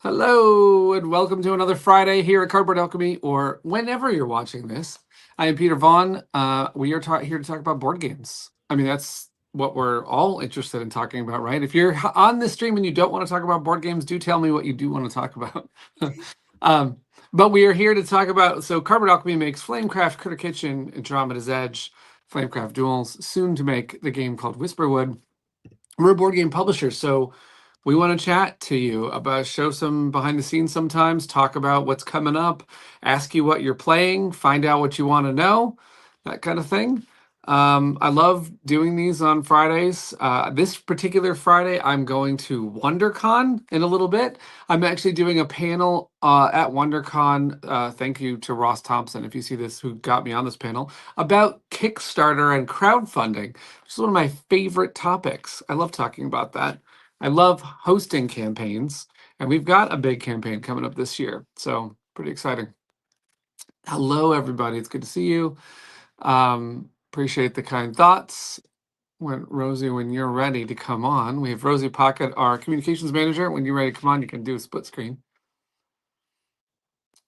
Hello, and welcome to another Friday here at Cardboard Alchemy, or whenever you're watching this. I am Peter Vaughan. We are here to talk about board games. I mean, that's what we're all interested in talking about, right? If you're on this stream and you don't want to talk about board games, do tell me what you do want to talk about. um, but we are here to talk about. So, Cardboard Alchemy makes Flamecraft, Critter Kitchen, Andromeda's Edge, Flamecraft Duels, soon to make the game called Whisperwood. We're a board game publisher, so we want to chat to you about, show some behind the scenes sometimes, talk about what's coming up, ask you what you're playing, find out what you want to know, that kind of thing. I love doing these on Fridays. This particular Friday, I'm going to WonderCon in a little bit. I'm actually doing a panel at WonderCon. Thank you to Ross Thompson, if you see this, who got me on this panel, about Kickstarter and crowdfunding, which is one of my favorite topics. I love talking about that. I love hosting campaigns, and we've got a big campaign coming up this year, so pretty exciting. Hello, everybody. It's good to see you. Appreciate the kind thoughts. Rosie, when you're ready to come on, we have Rosie Pocket, our communications manager. When you're ready to come on, you can do a split screen.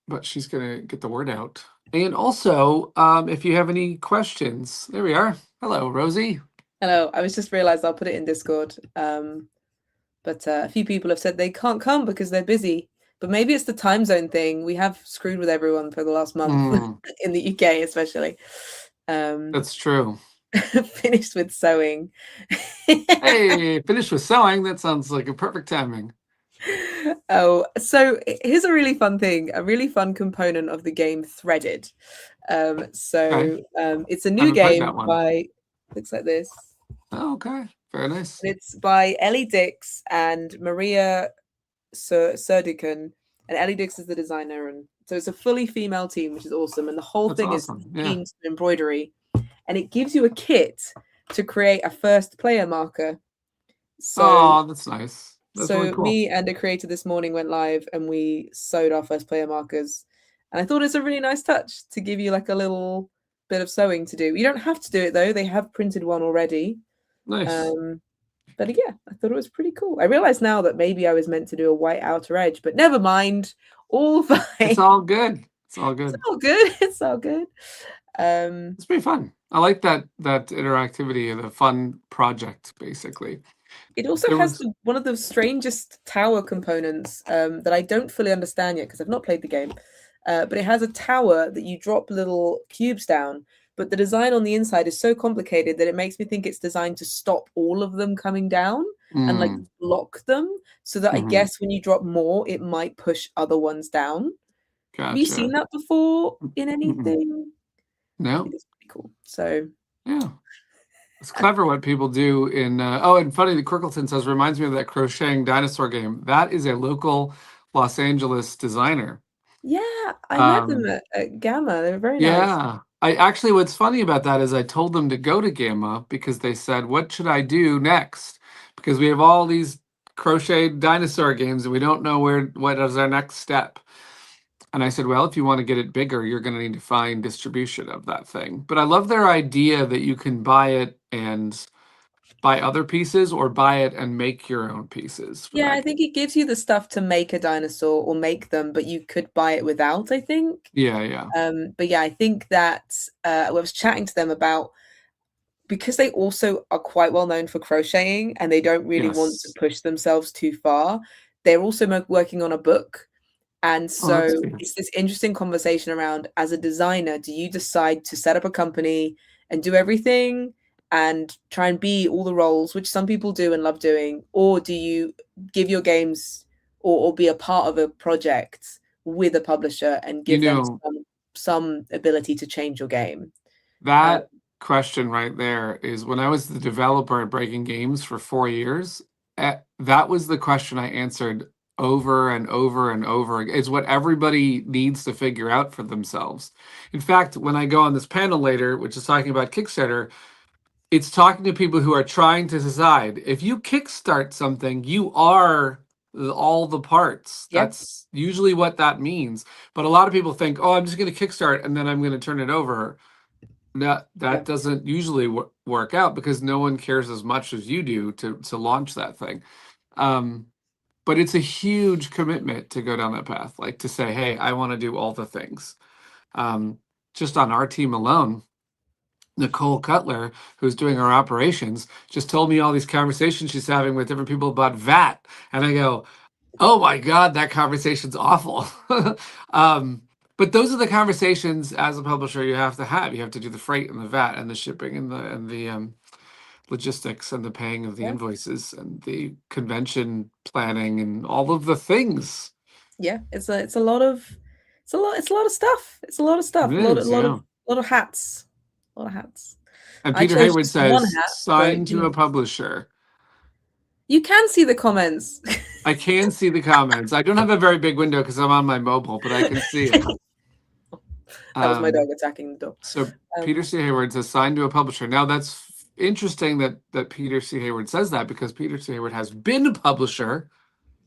But she's going to get the word out. And also, if you have any questions, there we are. Hello, Rosie. Hello. I was just realized I'll put it in Discord. But a few people have said they can't come because they're busy. But maybe it's the time zone thing. We have screwed with everyone for the last month in the UK, especially. That's true. Finished with sewing. Hey, finished with sewing. That sounds like a perfect timing. Oh, so here's a really fun thing, a really fun component of the game, Threaded. It's a new game by, looks like this. Oh, okay. Very nice. It's by Ellie Dix and Maria Serdican, and Ellie Dix is the designer, and so it's a fully female team, which is awesome. And the whole thing is themed embroidery, and it gives you a kit to create a first player marker. So, that's nice. That's really cool. Me and a creator this morning went live, and we sewed our first player markers, and I thought it's a really nice touch to give you like a little bit of sewing to do. You don't have to do it though; they have printed one already. Nice. But yeah, I thought it was pretty cool. I realize now that maybe I was meant to do a white outer edge, but never mind. All fine. It's all good. It's all good. It's all good. It's all good. It's pretty fun. I like that interactivity and the fun project, basically. It also has one of the strangest tower components that I don't fully understand yet because I've not played the game. But it has a tower that you drop little cubes down. But the design on the inside is so complicated that it makes me think it's designed to stop all of them coming down and like block them, so that I guess when you drop more, it might push other ones down. Gotcha. Have you seen that before in anything? No. It's pretty cool. So yeah, it's clever what people do in. And funny, the Crickleton says, reminds me of that crocheting dinosaur game. That is a local Los Angeles designer. Yeah, I met them at Gamma. They were very nice. Yeah. What's funny about that is I told them to go to Gamma because they said, what should I do next? Because we have all these crocheted dinosaur games and we don't know what is our next step. And I said, well, if you want to get it bigger, you're going to need to find distribution of that thing. But I love their idea that you can buy it and buy other pieces or buy it and make your own pieces. Yeah, I think it gives you the stuff to make a dinosaur or make them, but you could buy it without, I think. Yeah. But yeah, I think that I was chatting to them about, because they also are quite well known for crocheting and they don't really want to push themselves too far. They're also working on a book. And so it's this interesting conversation around, as a designer, do you decide to set up a company and do everything and try and be all the roles, which some people do and love doing, or do you give your games or be a part of a project with a publisher and give them some ability to change your game? That question right there is, when I was the developer at Breaking Games for 4 years, that was the question I answered over and over and over. It's what everybody needs to figure out for themselves. In fact, when I go on this panel later, which is talking about Kickstarter, it's talking to people who are trying to decide, if you kickstart something, you are all the parts. Yep. That's usually what that means. But a lot of people think, oh, I'm just going to kickstart and then I'm going to turn it over. No, that doesn't usually work out because no one cares as much as you do to launch that thing. but it's a huge commitment to go down that path, like to say, hey, I want to do all the things. Just on our team alone, Nicole Cutler, who's doing our operations, just told me all these conversations she's having with different people about VAT. And I go, oh my God, that conversation's awful. But those are the conversations as a publisher you have to have. You have to do the freight and the VAT and the shipping and the logistics and the paying of the Yeah. invoices and the convention planning and all of the things. Yeah, it's a lot of stuff. It's a lot of stuff. It is, A lot of hats. A lot of hats. And I Peter chose Hayward just one says, hat, sign but to a publisher. you can see the comments. I can see the comments. I don't have a very big window because I'm on my mobile, but I can see it. That was my dog attacking the door. So Peter C. Hayward says, sign to a publisher. Now that's interesting that Peter C. Hayward says that, because Peter C. Hayward has been a publisher,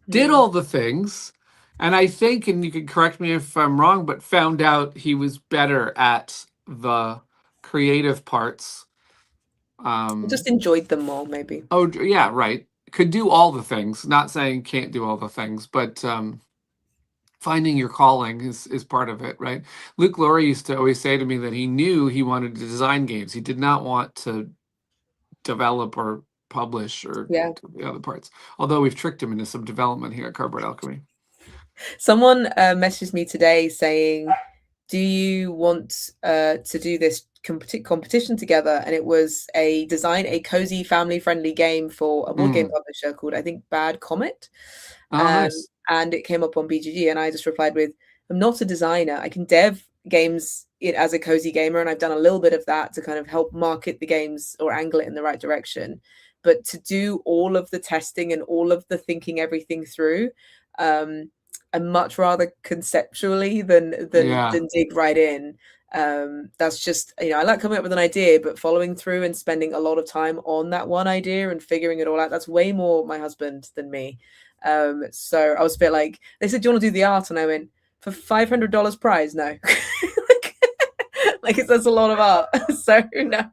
did all the things, and I think, and you can correct me if I'm wrong, but found out he was better at the creative parts. Just enjoyed them more, maybe. Oh yeah, right. Could do all the things. Not saying can't do all the things, but finding your calling is part of it, right? Luke Laurie used to always say to me that he knew he wanted to design games. He did not want to develop or publish or the other parts. Although we've tricked him into some development here at Cardboard Alchemy. Someone messaged me today saying, do you want to do this competition together? And it was a cozy family friendly game for a board game publisher called, I think, Bad Comet. Nice. And it came up on BGG, and I just replied with, I'm not a designer. I can dev games as a cozy gamer, and I've done a little bit of that to kind of help market the games or angle it in the right direction. But to do all of the testing and all of the thinking everything through, I'm much rather conceptually than dig right in. That's just, I like coming up with an idea, but following through and spending a lot of time on that one idea and figuring it all out, that's way more my husband than me. So I was a bit like, they said, do you want to do the art? And I went, for $500 prize? No. Like that's a lot of art. So no.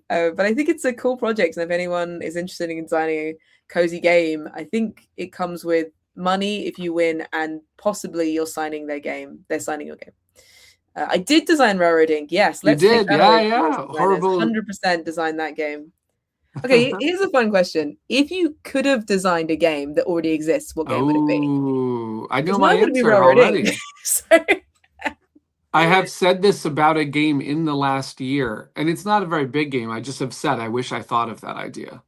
But I think it's a cool project. And if anyone is interested in designing a cozy game, I think it comes with money if you win, and possibly you're signing their game. They're signing your game. I did design Railroading. Yes, let's you did. Yeah. Horrible. 100% designed that game. Okay, here's a fun question. If you could have designed a game that already exists, what game would it be? I know my answer already. So... I have said this about a game in the last year, and it's not a very big game. I just have said, I wish I thought of that idea.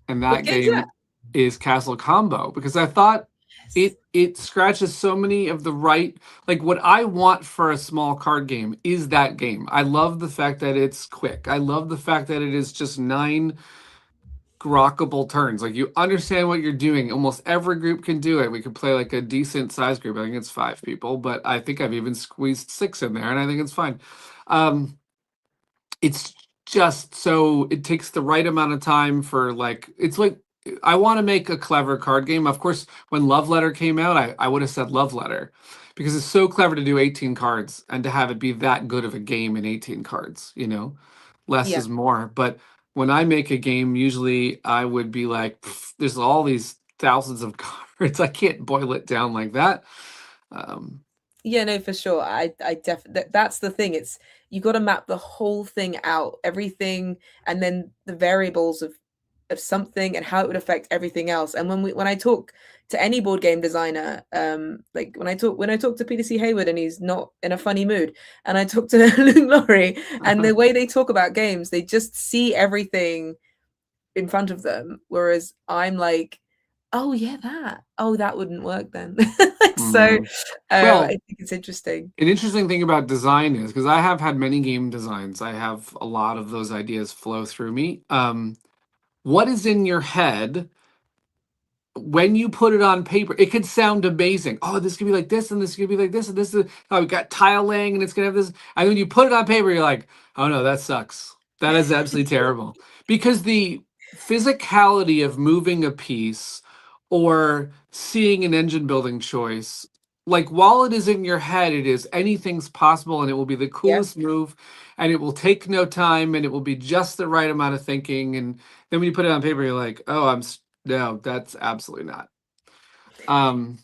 And that game is Castle Combo, because I thought it scratches so many of the right, like what I want for a small card game is that game. I love the fact that it's quick. I love the fact that it is just 9 grokkable turns. Like you understand what you're doing. Almost every group can do it. We could play like a decent size group. I think it's 5 people, but I think I've even squeezed 6 in there, and I think it's fine. It's just so it takes the right amount of time for like, it's like, I want to make a clever card game. Of course, when Love Letter came out, I would have said Love Letter, because it's so clever to do 18 cards and to have it be that good of a game in 18 cards, less is more. But when I make a game, usually I would be like, there's all these thousands of cards. I can't boil it down like that. Yeah, no, for sure. I definitely, that's the thing. It's, you got to map the whole thing out, everything, and then the variables of something and how it would affect everything else. And when I talk to any board game designer, like when I talk to Peter C. Hayward and he's not in a funny mood, and I talk to Luke Laurie, and the way they talk about games, they just see everything in front of them, whereas I'm like, oh yeah, that wouldn't work then. So well, I think it's interesting. An interesting thing about design is, because I have had many game designs, I have a lot of those ideas flow through me. What is in your head when you put it on paper? It could sound amazing. Oh, this could be like this, and this could be like this, and this is, oh, we got tile laying, and it's gonna have this. And when you put it on paper, you're like, oh no, that sucks. That is absolutely terrible. Because the physicality of moving a piece or seeing an engine building choice, like while it is in your head, it is anything's possible, and it will be the Yeah. coolest move, and it will take no time, and it will be just the right amount of thinking. And then when you put it on paper, you're like, oh, no, that's absolutely not. Um,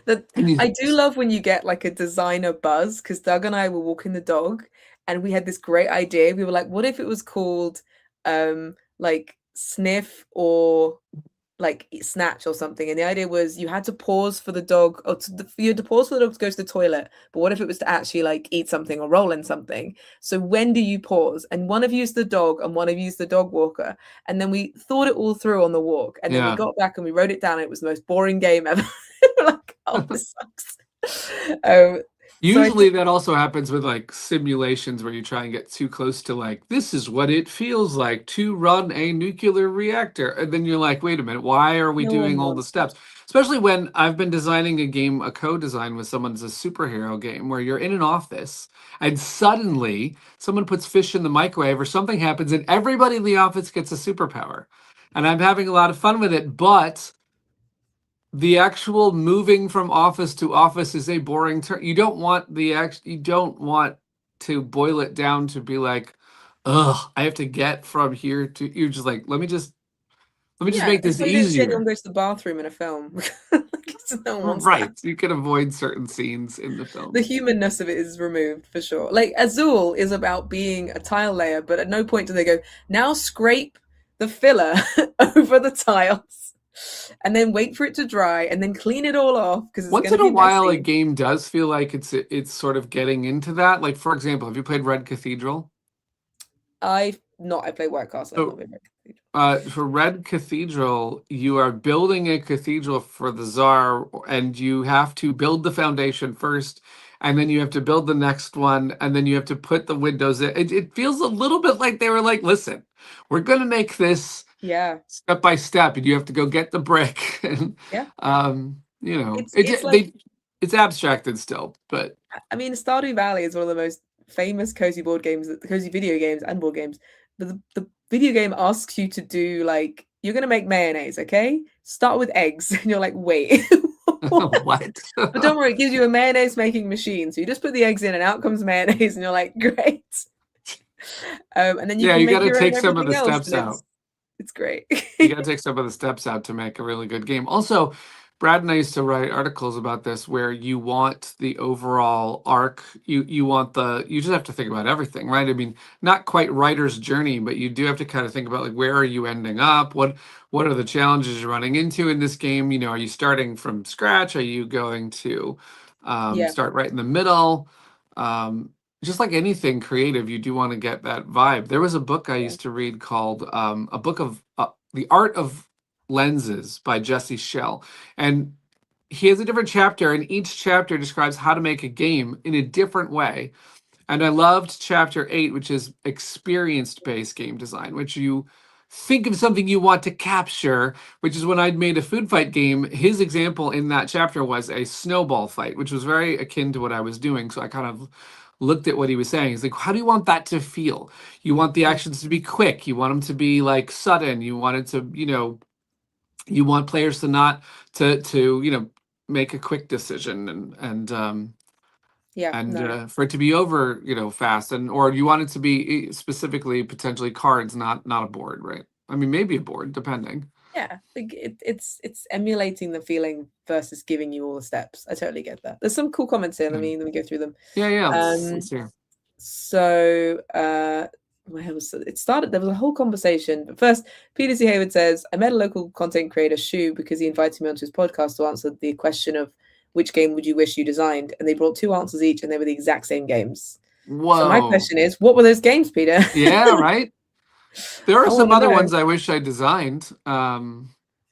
That and you, I do love when you get like a designer buzz, because Doug and I were walking the dog and we had this great idea. We were like, what if it was called like sniff or like snatch or something? And the idea was you had to pause for the dog, or you had to pause for the dog to go to the toilet. But what if it was to actually like eat something or roll in something? So when do you pause? And one of you is the dog and one of you is the dog walker. And then we thought it all through on the walk. And then we yeah. got back and we wrote it down. And it was the most boring game ever. We're like, oh, this sucks. So I Usually think, that also happens with like simulations where you try and get too close to like, this is what it feels like to run a nuclear reactor. And then you're like, wait a minute, why are we no one doing all the wants that. steps? Especially when I've been designing a game, a co-design with someone's a superhero game where you're in an office and suddenly someone puts fish in the microwave or something happens and everybody in the office gets a superpower. And I'm having a lot of fun with it, but the actual moving from office to office is a boring turn. You don't want you don't want to boil it down to be like, ugh, I have to get from here to, you're just like, let me just Yeah, make it's this why you don't see anyone easier. go to the bathroom in a film. Like, no one wants that. Right. You can avoid certain scenes in the The film. humanness of it is removed for sure. Like Azul is about being a tile layer, but at no point do they go, now scrape the filler over the tiles and then wait for it to dry and then clean it all off because it's Once going to in a be while, a messy. game does feel like it's sort of getting into that. Like, for example, have you played Red Cathedral? I played White Castle. I've not So been Red Cathedral. for Red Cathedral, you are building a cathedral for the Tsar, and you have to build the foundation first, and then you have to build the next one, and then you have to put the windows in. It feels a little bit like they were like, listen, we're going to make this Yeah, step by step, and you have to go get the brick. And, yeah. It's like, it's abstracted still, but I mean, Stardew Valley is one of the most famous cozy board games, cozy video games and board games. But the video game asks you to do like, you're gonna make mayonnaise, okay? Start with eggs, and you're like, wait, what? what? But don't worry, it gives you a mayonnaise making machine. So you just put the eggs in, and out comes mayonnaise, and you're like, great. And then you Yeah, can you got make to your own take some of the everything else, steps and out. it's great. You got to take some of the steps out to make a really good game. Also, Brad and I used to write articles about this where you want the overall arc. You want you just have to think about everything, right? I mean, not quite writer's journey, but you do have to kind of think about like where are you ending up? What are the challenges you're running into in this game? You know, are you starting from scratch? Are you going to Yeah, start right in the middle? Um, just like anything creative, you do want to get that vibe. There was a book I yeah, used to read called a book of The Art of Lenses by Jesse Schell. And he has a different chapter, and each chapter describes how to make a game in a different way. And I loved chapter 8, which is experience-based game design, which you think of something you want to capture, which is when I'd made a food fight game. His example in that chapter was a snowball fight, which was very akin to what I was doing. So I kind of looked at what he was saying. He's like, how do you want that to feel? You want the mm, actions to be quick. You want them to be like sudden. You want it to, you want players to not make a quick decision yeah. and No, for it to be over, fast, and or you want it to be specifically potentially cards, not a board, right? I mean, maybe a board, depending. yeah, like it's emulating the feeling versus giving you all the steps. I totally get that. There's some cool comments here. Let me go through them. Yeah. Let's Um, hear. so where was it? It started. There was a whole conversation. But first, Peter C. Hayward says, "I met a local content creator, Shu, because he invited me onto his podcast to answer the question of which game would you wish you designed, and they brought two answers each, and they were the exact same games. So my Whoa. question is, what were those games, Peter? Yeah, right. There are I want some to other know. ones I wish I designed.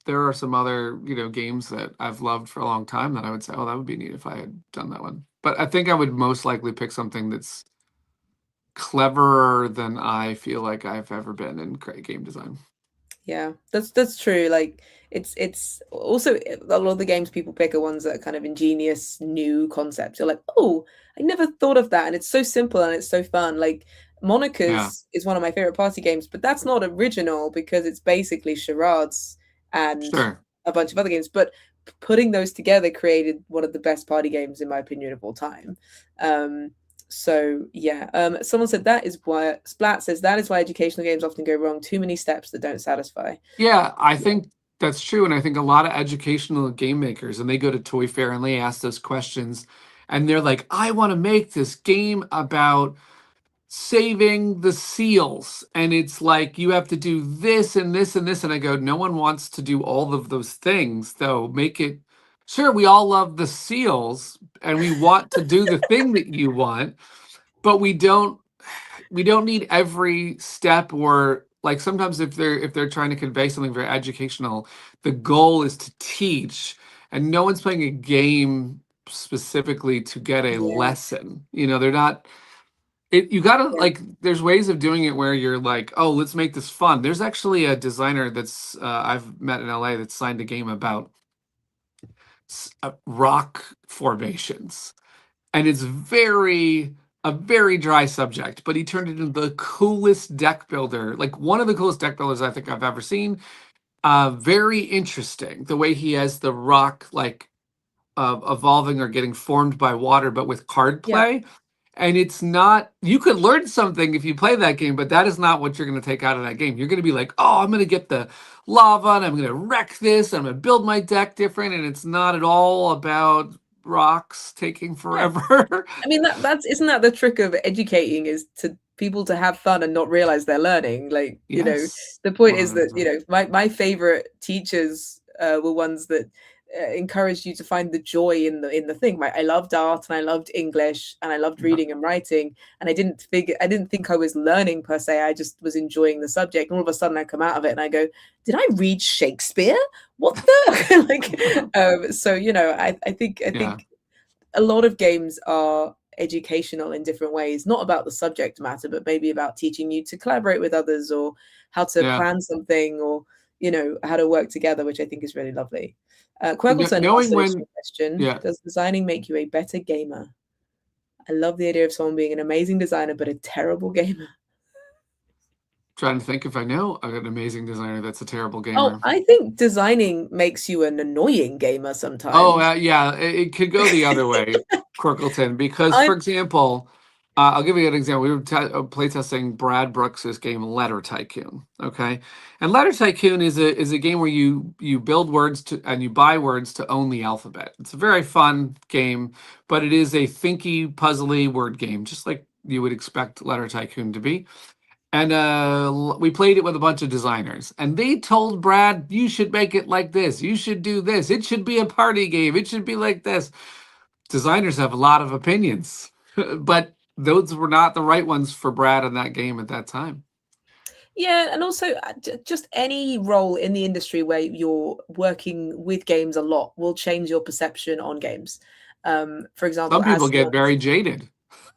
There are some other, games that I've loved for a long time that I would say, oh, that would be neat if I had done that one. But I think I would most likely pick something that's cleverer than I feel like I've ever been in game design. Yeah, that's true. Like it's also a lot of the games people pick are ones that are kind of ingenious new concepts. You're like, oh, I never thought of that, and it's so simple and it's so fun. Like Yeah, Monica's is one of my favorite party games, but that's not original because it's basically charades and sure. a bunch of other games. But putting those together created one of the best party games, in my opinion, of all time. So yeah, someone said that is why Splat says that is why educational games often go wrong. Too many steps that don't satisfy. Yeah, I think that's true. And I think a lot of educational game makers, and they go to Toy Fair and they ask those questions, and they're like, I want to make this game about saving the seals. And it's like, you have to do this and this and this. And I go, no one wants to do all of those things, though. Make it, sure, we all love the seals and we want to do the thing that you want, but we don't need every step. Or like sometimes if they're trying to convey something very educational, the goal is to teach, and no one's playing a game specifically to get a Yeah, lesson. They're not. You gotta yeah, like. There's ways of doing it where you're like, oh, let's make this fun. There's actually a designer that's I've met in LA that signed a game about rock formations, and it's a very dry subject, but he turned it into the coolest deck builder, like one of the coolest deck builders I think I've ever seen. Very interesting the way he has the rock like evolving or getting formed by water, but with card yeah. play. And it's not, you could learn something if you play that game, but that is not what you're going to take out of that game. You're going to be like, oh, I'm going to get the lava and I'm going to wreck this. I'm going to build my deck different. And it's not at all about rocks taking forever. I mean, that's isn't that the trick of educating, is to people to have fun and not realize they're learning. Like, Yes, the point is that, 100%. my favorite teachers were ones that encouraged you to find the joy in the thing. I loved art and I loved English and I loved Yeah. reading and writing, and I didn't think I was learning per se. I just was enjoying the subject. And all of a sudden I come out of it and I go, did I read Shakespeare? What the like? So I think Yeah. a lot of games are educational in different ways, not about the subject matter, but maybe about teaching you to collaborate with others, or how to Yeah. plan something, or how to work together, which I think is really lovely. Quackleton Knowing asked a when, question: yeah. does designing make you a better gamer? I love the idea of someone being an amazing designer but a terrible gamer. Trying to think if I know an amazing designer that's a terrible Oh, gamer. I think designing makes you an annoying gamer Oh, sometimes. yeah, it could go the other way, Corkleton, because, I for example, I'll give you an example. We were playtesting Brad Brooks's game Letter Tycoon, okay? And Letter Tycoon is a game where you build words to and you buy words to own the alphabet. It's a very fun game, but it is a thinky, puzzly word game, just like you would expect Letter Tycoon to be. And we played it with a bunch of designers, and they told Brad, "You should make it like this. You should do this. It should be a party game. It should be like this." Designers have a lot of opinions, but those were not the right ones for Brad in that game at that time. Yeah, and also just any role in the industry where you're working with games a lot will change your perception on games. For example, Some people as get very jaded,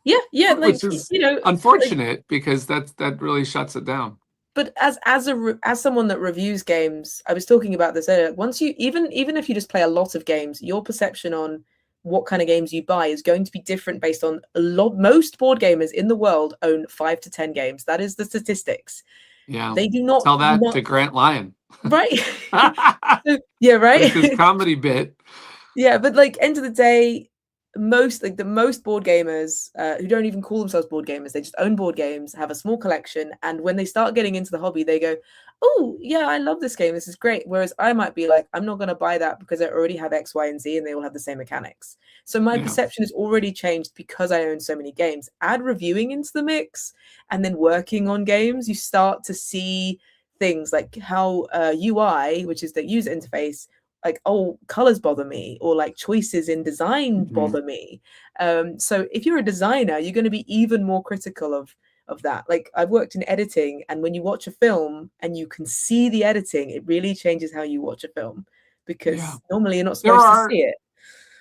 yeah, like which is like, unfortunate because that really shuts it down. but as someone that reviews games, I was talking about this earlier. Once you even if you just play a lot of games, your perception on what kind of games you buy is going to be different based on most board gamers in the world own 5 to 10 games. That is the statistics. Yeah, They do not tell that to Grant Lyon. right. Yeah, With his right. comedy bit. Yeah, but like end of the day, the most board gamers who don't even call themselves board gamers, they just own board games, have a small collection, and when they start getting into the hobby, they go, "Oh, yeah, I love this game. This is great." Whereas I might be like, "I'm not going to buy that because I already have X, Y, and Z, and they all have the same mechanics." So my Yeah, perception has already changed because I own so many games. Add reviewing into the mix, and then working on games, you start to see things like how UI, which is the user interface, like, oh, colors bother me, or like choices in design mhm, bother me. So if you're a designer, you're going to be even more critical of that. Like, I've worked in editing, and when you watch a film and you can see the editing, it really changes how you watch a film, yeah. because normally you're not There supposed to are see it.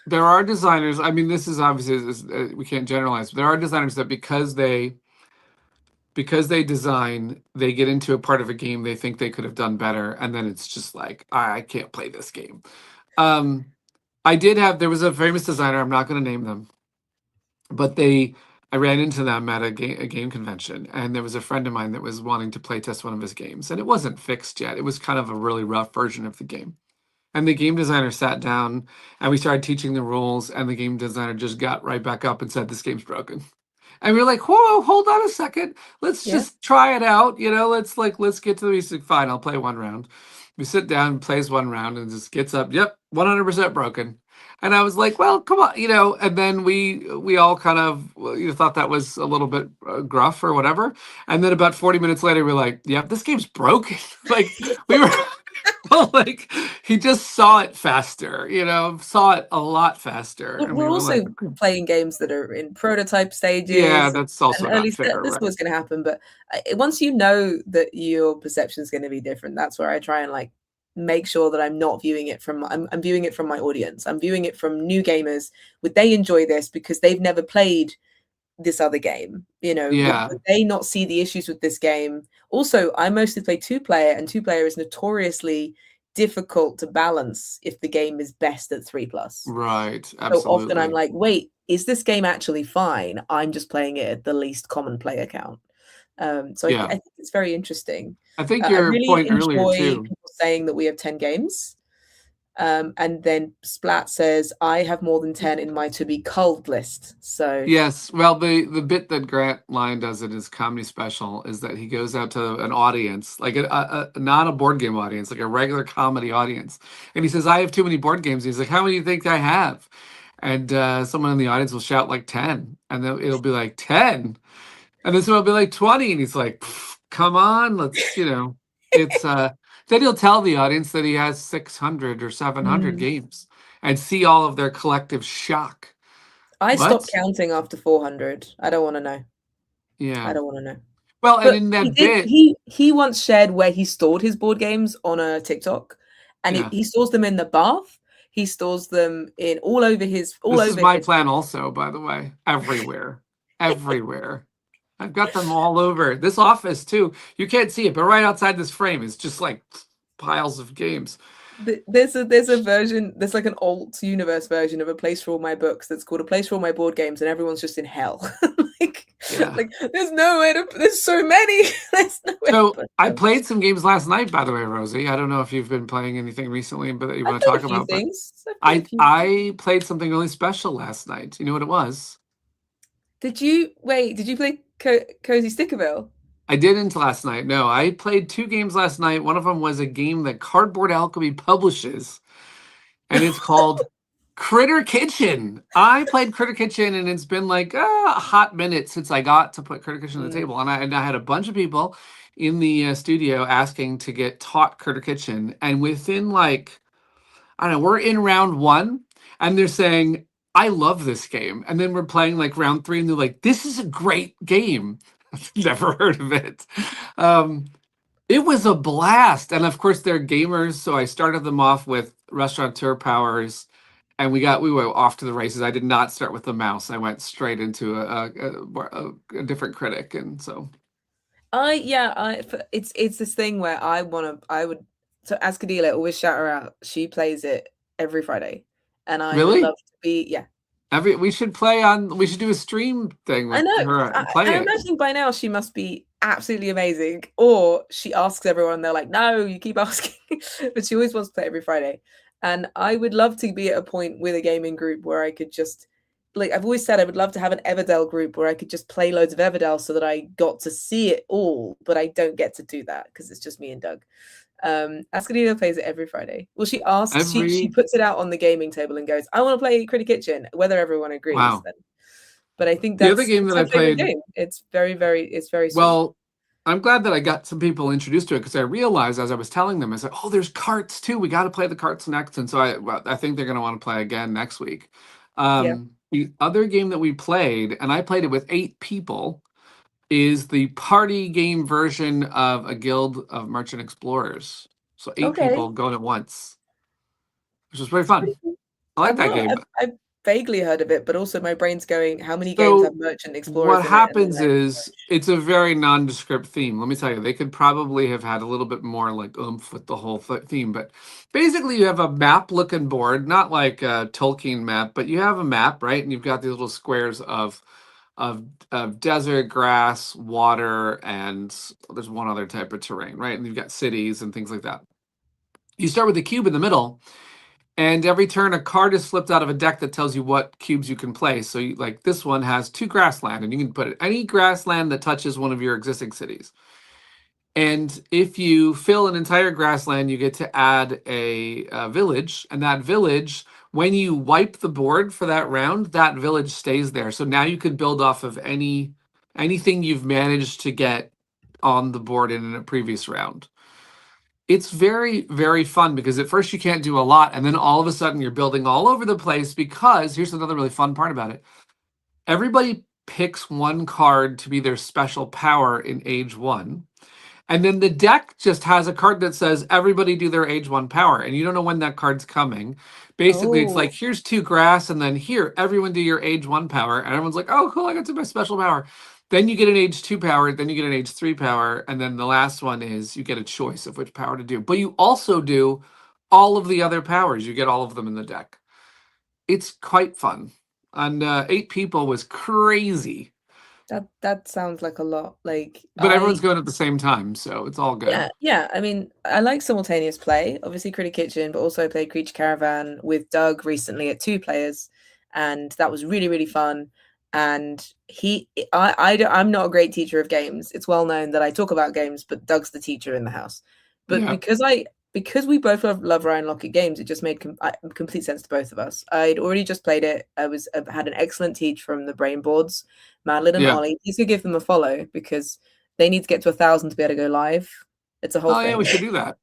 there are designers. I mean, this is obviously we can't generalize, but there are designers that because they design, they get into a part of a game they think they could have done better, and then it's just like, I can't play this game. Um, there was a famous designer, I'm not going to name them, but I ran into them at a game convention, and there was a friend of mine that was wanting to play test one of his games, and it wasn't fixed yet. It was kind of a really rough version of the game. And the game designer sat down and we started teaching the rules, and the game designer just got right back up and said, "This game's broken." And we were like, "Whoa, hold on a second. Let's Yeah. just try it out. Let's get to the music. Fine, I'll play one round." We sit down, plays one round, and just gets up. Yep, 100% broken. And I was like, "Well, come on, you know." And then we all kind of thought that was a little bit gruff or whatever. And then about 40 minutes later, we're like, "Yep, this game's broken." Like we were like, he just saw it faster, saw it a lot faster, and we We're were like, also playing games that are in prototype yeah, stages that's and also early not st fair, this right? was gonna happen, but, once you know that your perception is gonna be different, that's where I try and, like, make sure that I'm not viewing it from I'm viewing it from my audience. I'm viewing it from new gamers. Would they enjoy this because they've never played this other game? Yeah, Would they not see the issues with this game? Also, I mostly play two-player, and two-player is notoriously difficult to balance if the game is best at 3 plus. right, So often I'm absolutely. like, "Wait, is this game actually fine? I'm just playing it at the least common player count." So I Yeah. think it's very interesting. I think I your really point earlier enjoy too. people saying that we have 10 games. And then Splat says, "I have more than 10 in my to be culled list." So Yes, well, the bit that Grant Line does in his comedy special is that he goes out to an audience, like not a board game audience, like a regular comedy audience, and he says, "I have too many board games." He's like, "How many do you think I have?" And someone in the audience will shout like 10, and then it'll be like 10, and then someone will be like 20, and he's like, "Pff, come on, it's then he'll tell the audience that he has 600 or 700 Mm. games and see all of their collective shock. I stopped But counting after 400. I don't wanna know. I yeah. don't wanna know. Well, and But in he that did bit, he once shared where he stored his board games on a TikTok, and yeah. he stores them in the bath, he stores them in all This is over my his plan also, by the way. Everywhere. Everywhere. I've got them all over. This office too. You can't see it, but right outside this frame is just like piles of games. there's a version, there's like an alt universe version of A Place for All My Books that's called A Place for All My Board Games, and everyone's just in hell. Like Yeah. like, there's so many, there's nowhere to So put I them. played some games last night, by the way, Rosie. I don't know if you've been playing anything recently, but that you I've want to played talk a few about, but things. I've played a I few things. I played something really special last night. You know what it was? Did you play Cozy Stickerville? I didn't last night. No, I played two games last night. One of them was a game that Cardboard Alchemy publishes, and it's called Critter Kitchen. I played Critter Kitchen, and it's been like a hot minute since I got to put Critter Kitchen on the Mm. table. And I had a bunch of people in the studio asking to get taught Critter Kitchen, and within like I don't know, we're in round one, and they're saying, "I love this game," and then we're playing like round three, and they're like, "This is a great game." I've never heard of it. Um, it was a blast, and of course they're gamers, so I started them off with restaurateur powers, and we were off to the races. I did not start with the mouse. I went straight into a different critic, and so It's this thing where I would, so Ascadila, always shout her out. She plays it every Friday, and I would really love to be, yeah. we should do a stream thing I with know. her and play I it. imagine by now she must be absolutely amazing, or she asks everyone, they're like, "No, you keep asking," but she always wants to play every Friday, and I would love to be at a point with a gaming group where I could just, like I've always said, I would love to have an Everdell group where I could just play loads of Everdell so that I got to see it all, but I don't get to do that because it's just me and Doug. Ascadina plays it every Friday. Well, she Every puts it out on the gaming table and goes, "I want to play Critter Kitchen," whether everyone agrees wow. then. But I think The other game it's that her I favorite played, game. It's very sweet. well, I'm glad that I got some people introduced to it because I realized as I was telling them, I said, "Oh, there's carts too. We got to play the carts next." And so I think they're going to want to play again next week. Yeah. The other game that we played, and I played it with 8 people, is the party game version of a Guild of Merchant Explorers. So 8 people Okay. going at once, which was very It's pretty fun. cool. I like that game. I've vaguely heard of it, but also my brain's going, how many games have So merchant explorers what in it? And then happens I'm is it's a very nondescript theme. Let me tell you, they could probably have had a little bit more like oomph with the whole theme, but basically you have a map looking board, not like a Tolkien map, but you have a map, right? And you've got these little squares of desert, grass, water, and there's one other type of terrain, right? And you've got cities and things like that. You start with the cube in the middle, and every turn a card is flipped out of a deck that tells you what cubes you can play. So, like this one has 2 grassland, and you can put it any grassland that touches one of your existing cities. And if you fill an entire grassland, you get to add a village, and that village, when you wipe the board for that round, that village stays there. So now you can build off of anything you've managed to get on the board in a previous round. It's very, very fun because at first you can't do a lot, and then all of a sudden you're building all over the place. Because here's another really fun part about it: everybody picks one card to be their special power in age 1. And then the deck just has a card that says everybody do their age 1 power, and you don't know when that card's coming. Basically, it's like, Oh, here's 2 grass, and then here, everyone do your age 1 power. And everyone's like, oh, cool, I got to my special power. Then you get an age 2 power, then you get an age 3 power, and then the last one is you get a choice of which power to do. But you also do all of the other powers. You get all of them in the deck. It's quite fun. And 8 people was crazy. that sounds like a lot. Like But everyone's going at the same time, so it's all good. yeah. I mean, I like simultaneous play. Obviously, Critic Kitchen, but also I played Creature Caravan with Doug recently at 2 players, and that was really really fun. And I'm not a great teacher of games. It's well known that I talk about games, but Doug's the teacher in the house. But Yeah. because we both love Ryan Lockett games, it just made complete sense to both of us. I'd already just played it. I had an excellent teach from the Brain Boards, Madeline and Yeah. Ollie. Please go give them a follow because they need to get to 1,000 to be able to go live. It's a whole thing. Yeah, we should do that.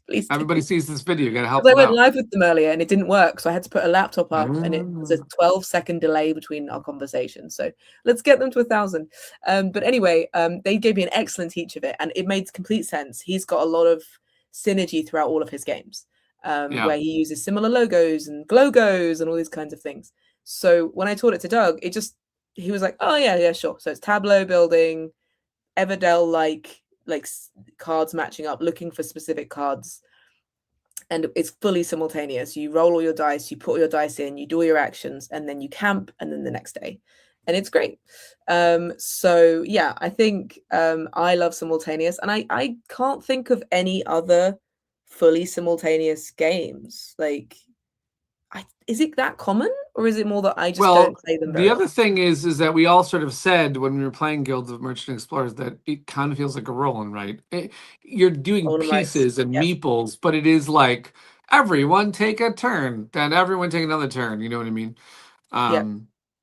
Please Everybody sees this video. You gotta help I them went out. live with them earlier and it didn't work, so I had to put a laptop up, and it was a Mm. 12-second delay between our conversations. So let's get them to 1,000. But anyway, they gave me an excellent teach of it, and it made complete sense. He's got a lot of synergy throughout all of his games, Yeah. where he uses similar logos and glogos and all these kinds of things. So when I taught it to Doug, he was like, "Oh yeah, sure." So it's tableau building, Everdell like cards matching up, looking for specific cards, and it's fully simultaneous. You roll all your dice, you put all your dice in, you do all your actions, and then you camp, and then the next day, and it's great. So yeah, I think I love simultaneous, and I can't think of any other fully simultaneous games. Like, is it that common, or is it more that I just don't play them very the other often? thing is that we all sort of said when we were playing Guilds of Merchant Explorers that it kind of feels like a roll and write. You're doing All rights. pieces and Yep. meeples, but it is like everyone take a turn, then everyone take another turn. You know what I mean? Yep.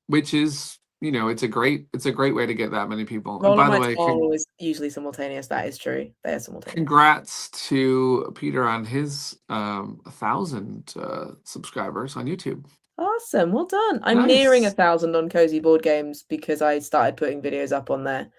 Which is, it's a great way to get that many people. And Roll of by the Might way, is usually simultaneous. That is true. They are simultaneous. congrats to Peter on his 1,000 subscribers on YouTube. Awesome. Well done. I'm nearing 1,000 on Cozy Board Games because I started putting videos up on there.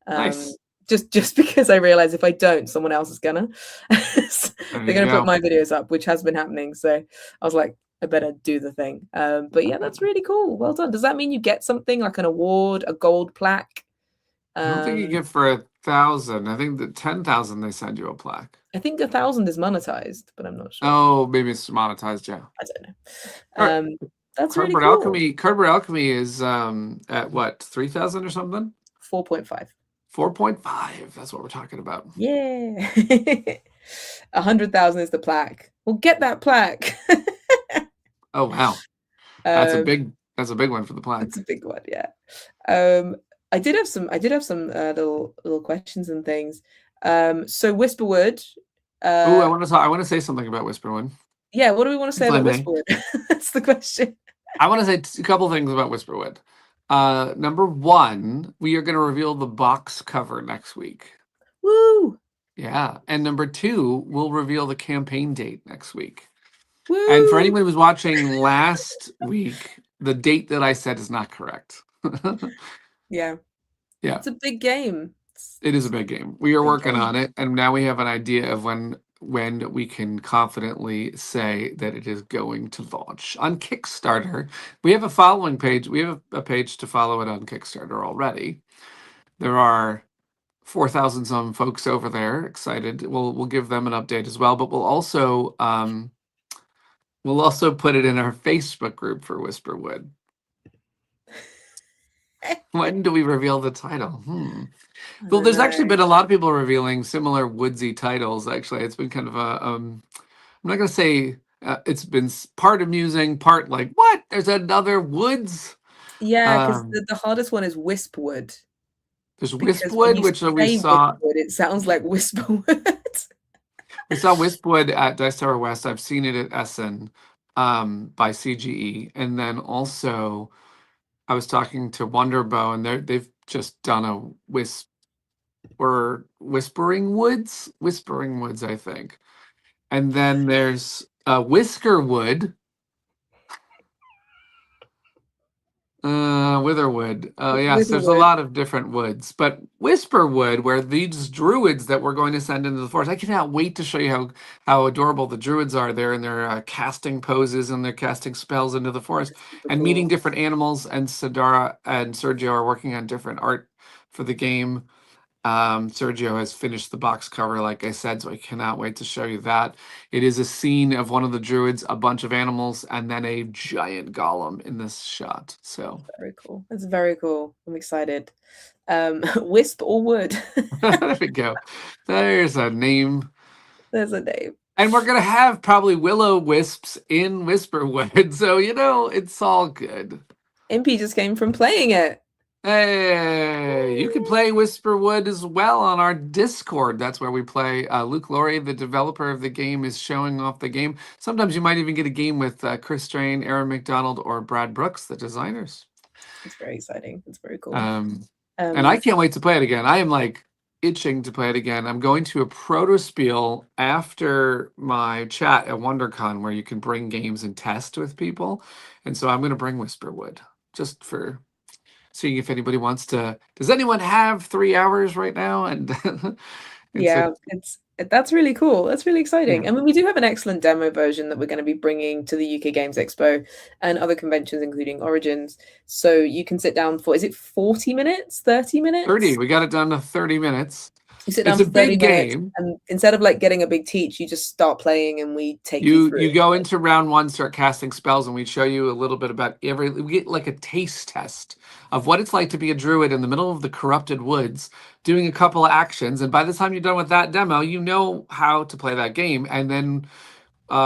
Nice. Just because I realize if I don't, someone else is gonna. They're gonna put my videos up, which has been happening. So I was like, I better do the thing. But yeah, that's really cool. Well done. Does that mean you get something like an award, a gold plaque? I don't think you get for 1,000. I think that 10,000 they send you a plaque. I think 1,000 is monetized, but I'm not sure. Oh, maybe it's monetized. Yeah, I don't know. That's really Cardboard cool. Alchemy. Cardboard Alchemy is at what, 3,000 or something? 4.5. 4.5. That's what we're talking about. Yeah. 100,000 is the plaque. Well, get that plaque. Oh wow, that's a big one for the plaque. It's a big one, yeah. I did have some little questions and things. So Whisperwood. Oh, I want to say something about Whisperwood. Yeah, what do we want to say about Whisperwood? That's the question. I want to say a couple things about Whisperwood. Number one, we are going to reveal the box cover next week. Woo! Yeah, and number two, we'll reveal the campaign date next week. Woo! And for anyone who was watching last week, the date that I said is not correct. Yeah. It's a big game. It is a big game. We are working on it, and now we have an idea of when we can confidently say that it is going to launch on Kickstarter. We have a following page. We have a page to follow it on Kickstarter already. There are 4,000 some folks over there excited. We'll give them an update as well, but we'll also put it in our Facebook group for Whisperwood. When do we reveal the title? Well, there's actually been a lot of people revealing similar woodsy titles. Actually, it's been kind of I'm not gonna say it's been part amusing, part like what? There's another woods. Yeah, because Um, the hardest one is Wispwood, there's because when Wispwood, you which say Wispwood, it sounds like Whisperwood. we saw Wispwood at Dice Tower West. I've seen it at Essen by CGE, and then also I was talking to Wonderbow, and they've just done a Whispering Woods, I think. And then there's Whiskerwood, Witherwood. Oh yes, there's a Witherwood. lot of different woods, but Whisperwood, where these druids that we're going to send into the forest. I cannot wait to show you how adorable the druids are there in their casting poses and their casting spells into the forest That's super and meeting cool. different animals. And Sadara and Sergio are working on different art for the game. Sergio has finished the box cover, like I said, so I cannot wait to show you that. It is a scene of one of the druids, a bunch of animals, and then a giant golem in this shot. So Very cool. That's very cool. I'm excited. Wisp or Wood? there we go. There's a name. There's a name. And we're gonna have probably willow wisps in Whisperwood, so it's all good. MP just came from playing it. Hey, you can play Whisperwood as well on our Discord. That's where we play. Luke Laurie, the developer of the game, is showing off the game. Sometimes you might even get a game with Chris Strain, Aaron McDonald, or Brad Brooks, the designers. It's very exciting. It's very cool. And I can't wait to play it again. I am like itching to play it again. I'm going to a proto spiel after my chat at WonderCon where you can bring games and test with people. And so I'm going to bring Whisperwood just for seeing if anybody wants to. Does anyone have 3 hours right now? And Yeah, that's really cool. That's really exciting. yeah. I mean, we do have an excellent demo version that we're going to be bringing to the UK Games Expo and other conventions, including Origins. So you can sit down for, is it 40 minutes, 30 minutes? 30. We got it down to 30 minutes. You sit down It's a for 30 big minutes, game. and instead of like getting a big teach, you just start playing and we take you through. You go into round one, start casting spells, and we show you a little bit about we get like a taste test of what it's like to be a druid in the middle of the corrupted woods, doing a couple of actions. And by the time you're done with that demo, you know how to play that game. And then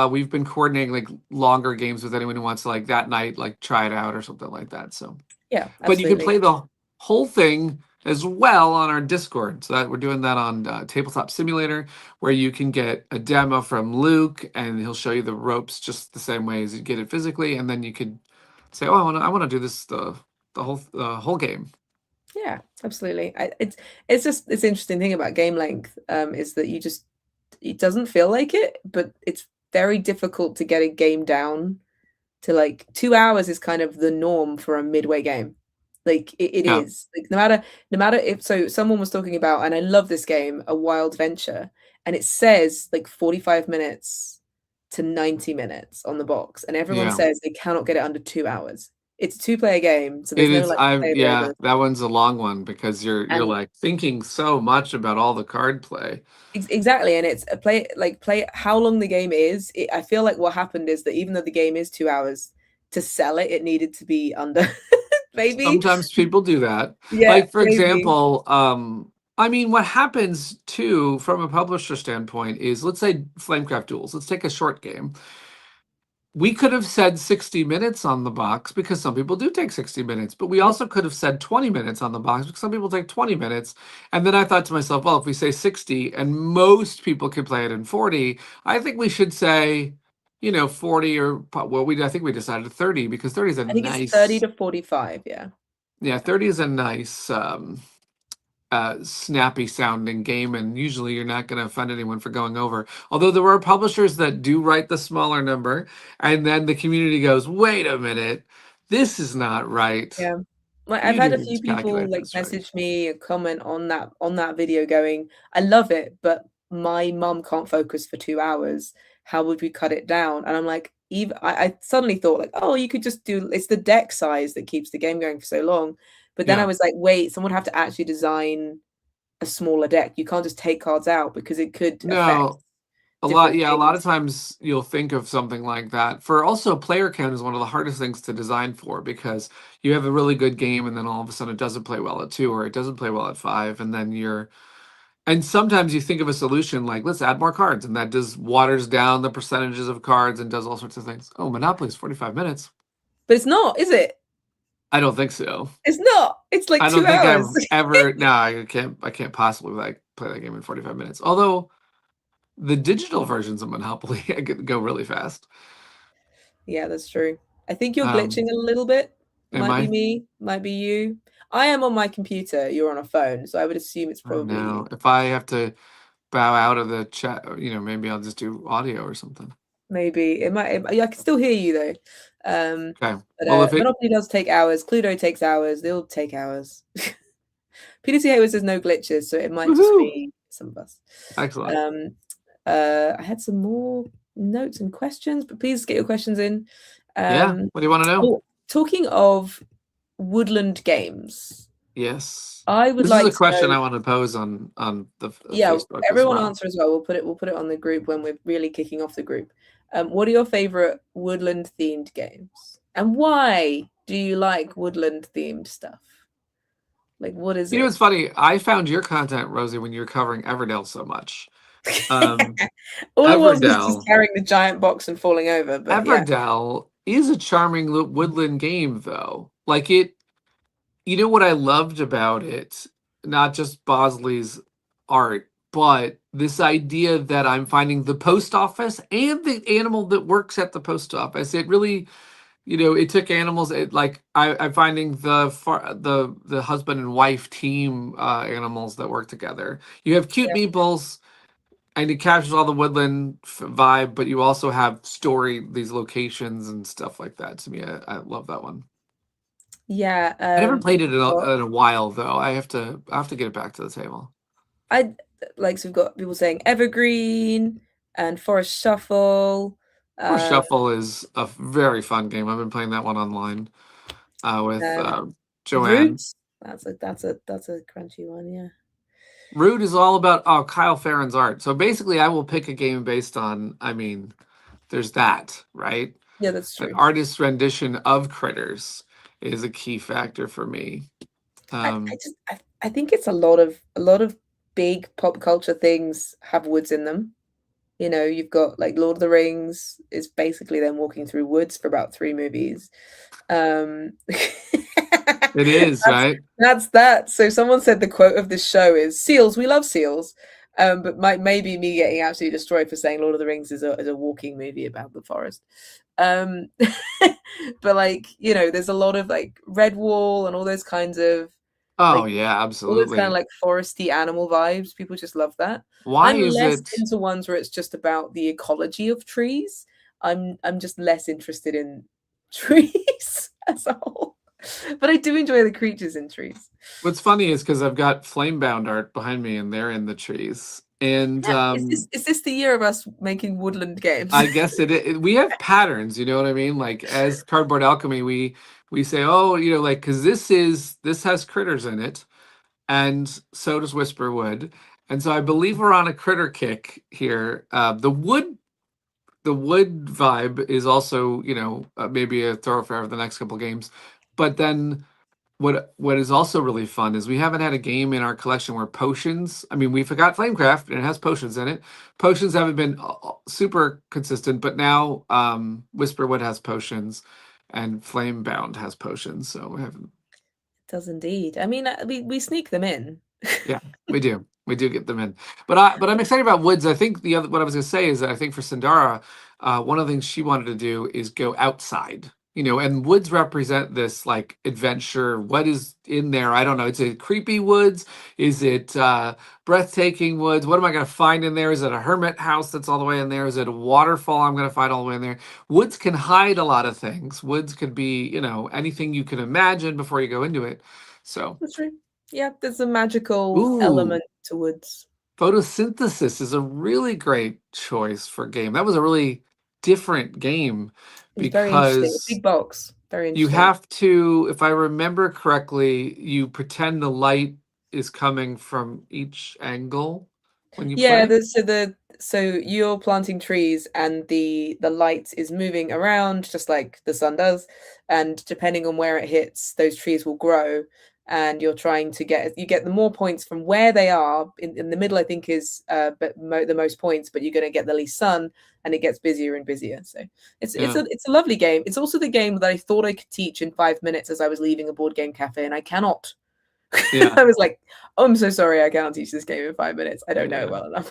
we've been coordinating like longer games with anyone who wants to like that night, like try it out or something like that. So Yeah, absolutely. but you can play the whole thing as well on our Discord. So that we're doing that on Tabletop Simulator, where you can get a demo from Luke, and he'll show you the ropes just the same way as you get it physically, and then you could say, "Oh, I want to do this the whole game." Yeah, absolutely. It's just this interesting thing about game length is that it doesn't feel like it, but it's very difficult to get a game down to like 2 hours is kind of the norm for a midway game. Like it Yeah. is like no matter if so someone was talking about, and I love this game, A Wild Venture, and it says like 45 minutes to 90 minutes on the box, and everyone says they cannot get it under 2 hours. It's a two-player game, so there's It no is. like That one's a long one because you're like thinking so much about all the card play. Exactly, and it's a play how long the game is. I feel like what happened is that even though the game is 2 hours, to sell it, it needed to be under. Maybe Sometimes people do that. Yeah, like for maybe. example, I mean, what happens too from a publisher standpoint is, let's say Flamecraft Duels. Let's take a short game. We could have said 60 minutes on the box because some people do take 60 minutes, but we also could have said 20 minutes on the box because some people take 20 minutes. And then I thought to myself, well, if we say 60 and most people can play it in 40, I think we should say, 40 or, well, I think we decided 30 because 30 is a I think nice. it's 30 to 45, yeah. Yeah, 30 is a nice snappy sounding game, and usually you're not going to offend anyone for going over. Although there are publishers that do write the smaller number, and then the community goes, "Wait a minute, this is not right." Yeah, well, I've You had a didn't few people calculate like this right. message me a comment on that video going, "I love it, but my mum can't focus for 2 hours. How would we cut it down?" And I'm like, even I suddenly thought like, oh, you could just do it's the deck size that keeps the game going for so long. But then I was like, wait, someone would have to actually design a smaller deck. You can't just take cards out because it could affect a lot things. of times you'll think of something like that. For also, player count is one of the hardest things to design for because you have a really good game and then all of a sudden it doesn't play well at 2 or it doesn't play well at 5, and then And sometimes you think of a solution like, let's add more cards, and that just waters down the percentages of cards and does all sorts of things. Oh, Monopoly is 45 minutes. But it's not, is it? I don't think so. It's not. It's like I don't 2 think hours. I've ever. No, I can't possibly like play that game in 45 minutes. Although the digital versions of Monopoly I could go really fast. Yeah, that's true. I think you're Um, glitching a little bit. am Might be I? me, might be you. I am on my computer, you're on a phone, so I would assume it's I don't probably know. you. If I have to bow out of the chat, maybe I'll just do audio or something. Maybe it might. Yeah, I can still hear you though. Okay. But Well, if it. Monopoly does take hours. Cluedo takes hours. They all take hours. PDT Hayward says no glitches, so it might just Woohoo! be some of us. Excellent. I had some more notes and questions, but please get your questions in. Yeah. What do you want to know? Oh, talking of woodland games, Yes. I would This is like a to question know. I want to pose on the Yeah, Facebook as everyone well. answer as well. We'll put it on the group when we're really kicking off the group. What are your favorite woodland themed games, and why do you like woodland themed stuff? Like, what is it? It's funny. I found your content, Rosie, when you were covering Everdell so much. Um, All it was just Everdell. carrying the giant box and falling over. But yeah, Everdell is a charming woodland game, though. Like it. What I loved about it, not just Bosley's art, but this idea that I'm finding the post office and the animal that works at the post office. It really, it took animals. I'm finding the husband and wife team animals that work together. You have cute yeah, meeples, and it captures all the woodland vibe, but you also have these locations and stuff like that. To me, I love that one. yeah. I haven't played it in Got, a while though. I have to get it back to the table. I like. So we've got people saying Evergreen and Forest Shuffle. Or Uh, Shuffle is a very fun game. I've been playing that one online with Joanne. Roots. That's a crunchy one. Yeah. Root is all about Kyle Farron's art. So basically, I will pick a game based on. I mean, there's that, right? Yeah, that's An true. artist's rendition of critters is a key factor for me. I think it's a lot of big pop culture things have woods in them. You've got like Lord of the Rings is basically them walking through woods for about 3 movies. It is, right? That's that. So someone said the quote of this show is "Seals, we love seals." But maybe me getting absolutely destroyed for saying Lord of the Rings is a walking movie about the forest. But there's a lot of like Redwall and all those kinds of Oh like yeah, all those kind of absolutely. like foresty animal vibes. People just love that. Why I'm is less it? into ones where it's just about the ecology of trees. I'm just less interested in trees as a whole. But I do enjoy the creatures in trees. What's funny is because I've got flamebound art behind me, and they're in the trees. And Yeah, is this the year of us making woodland games? I guess we have patterns. You know what I mean? Like as Cardboard Alchemy, we say, oh, like because this has critters in it, and so does Whisperwood. And so I believe we're on a critter kick here. The wood vibe is also maybe a thoroughfare for the next couple games, but then what is also really fun is we haven't had a game in our collection where potions. I mean, we forgot Flamecraft and it has potions in it. Potions haven't been super consistent, but now Whisperwood has potions, and Flamebound has potions. So we haven't. It does indeed. I mean, we sneak them in. Yeah, we do. We do get them in. But I'm excited about Woods. I think what I was going to say is that I think for Sindara, one of the things she wanted to do is go outside. And woods represent this like adventure. What is in there? I don't know. Is it creepy woods? Is it breathtaking woods? What am I going to find in there? Is it a hermit house that's all the way in there? Is it a waterfall I'm going to find all the way in there? Woods can hide a lot of things. Woods could be, anything you can imagine before you go into it. So, That's true. Yeah, there's a magical ooh. element to woods. Photosynthesis is a really great choice for game. That was a really different game It's very interesting. because Big box. Very you interesting. have to, if I remember correctly, you pretend the light is coming from each angle when you Yeah, play. so you're planting trees and the light is moving around just like the sun does, and depending on where it hits, those trees will grow. and you're trying to get the more points from where they are. In the middle, I think, is the most points, but you're going to get the least sun, and it gets busier and busier. So it's a lovely game. It's also the game that I thought I could teach in 5 minutes as I was leaving a board game cafe, and I cannot. Yeah. I was like, oh, I'm so sorry, I cannot teach this game in 5 minutes. I don't know it well enough.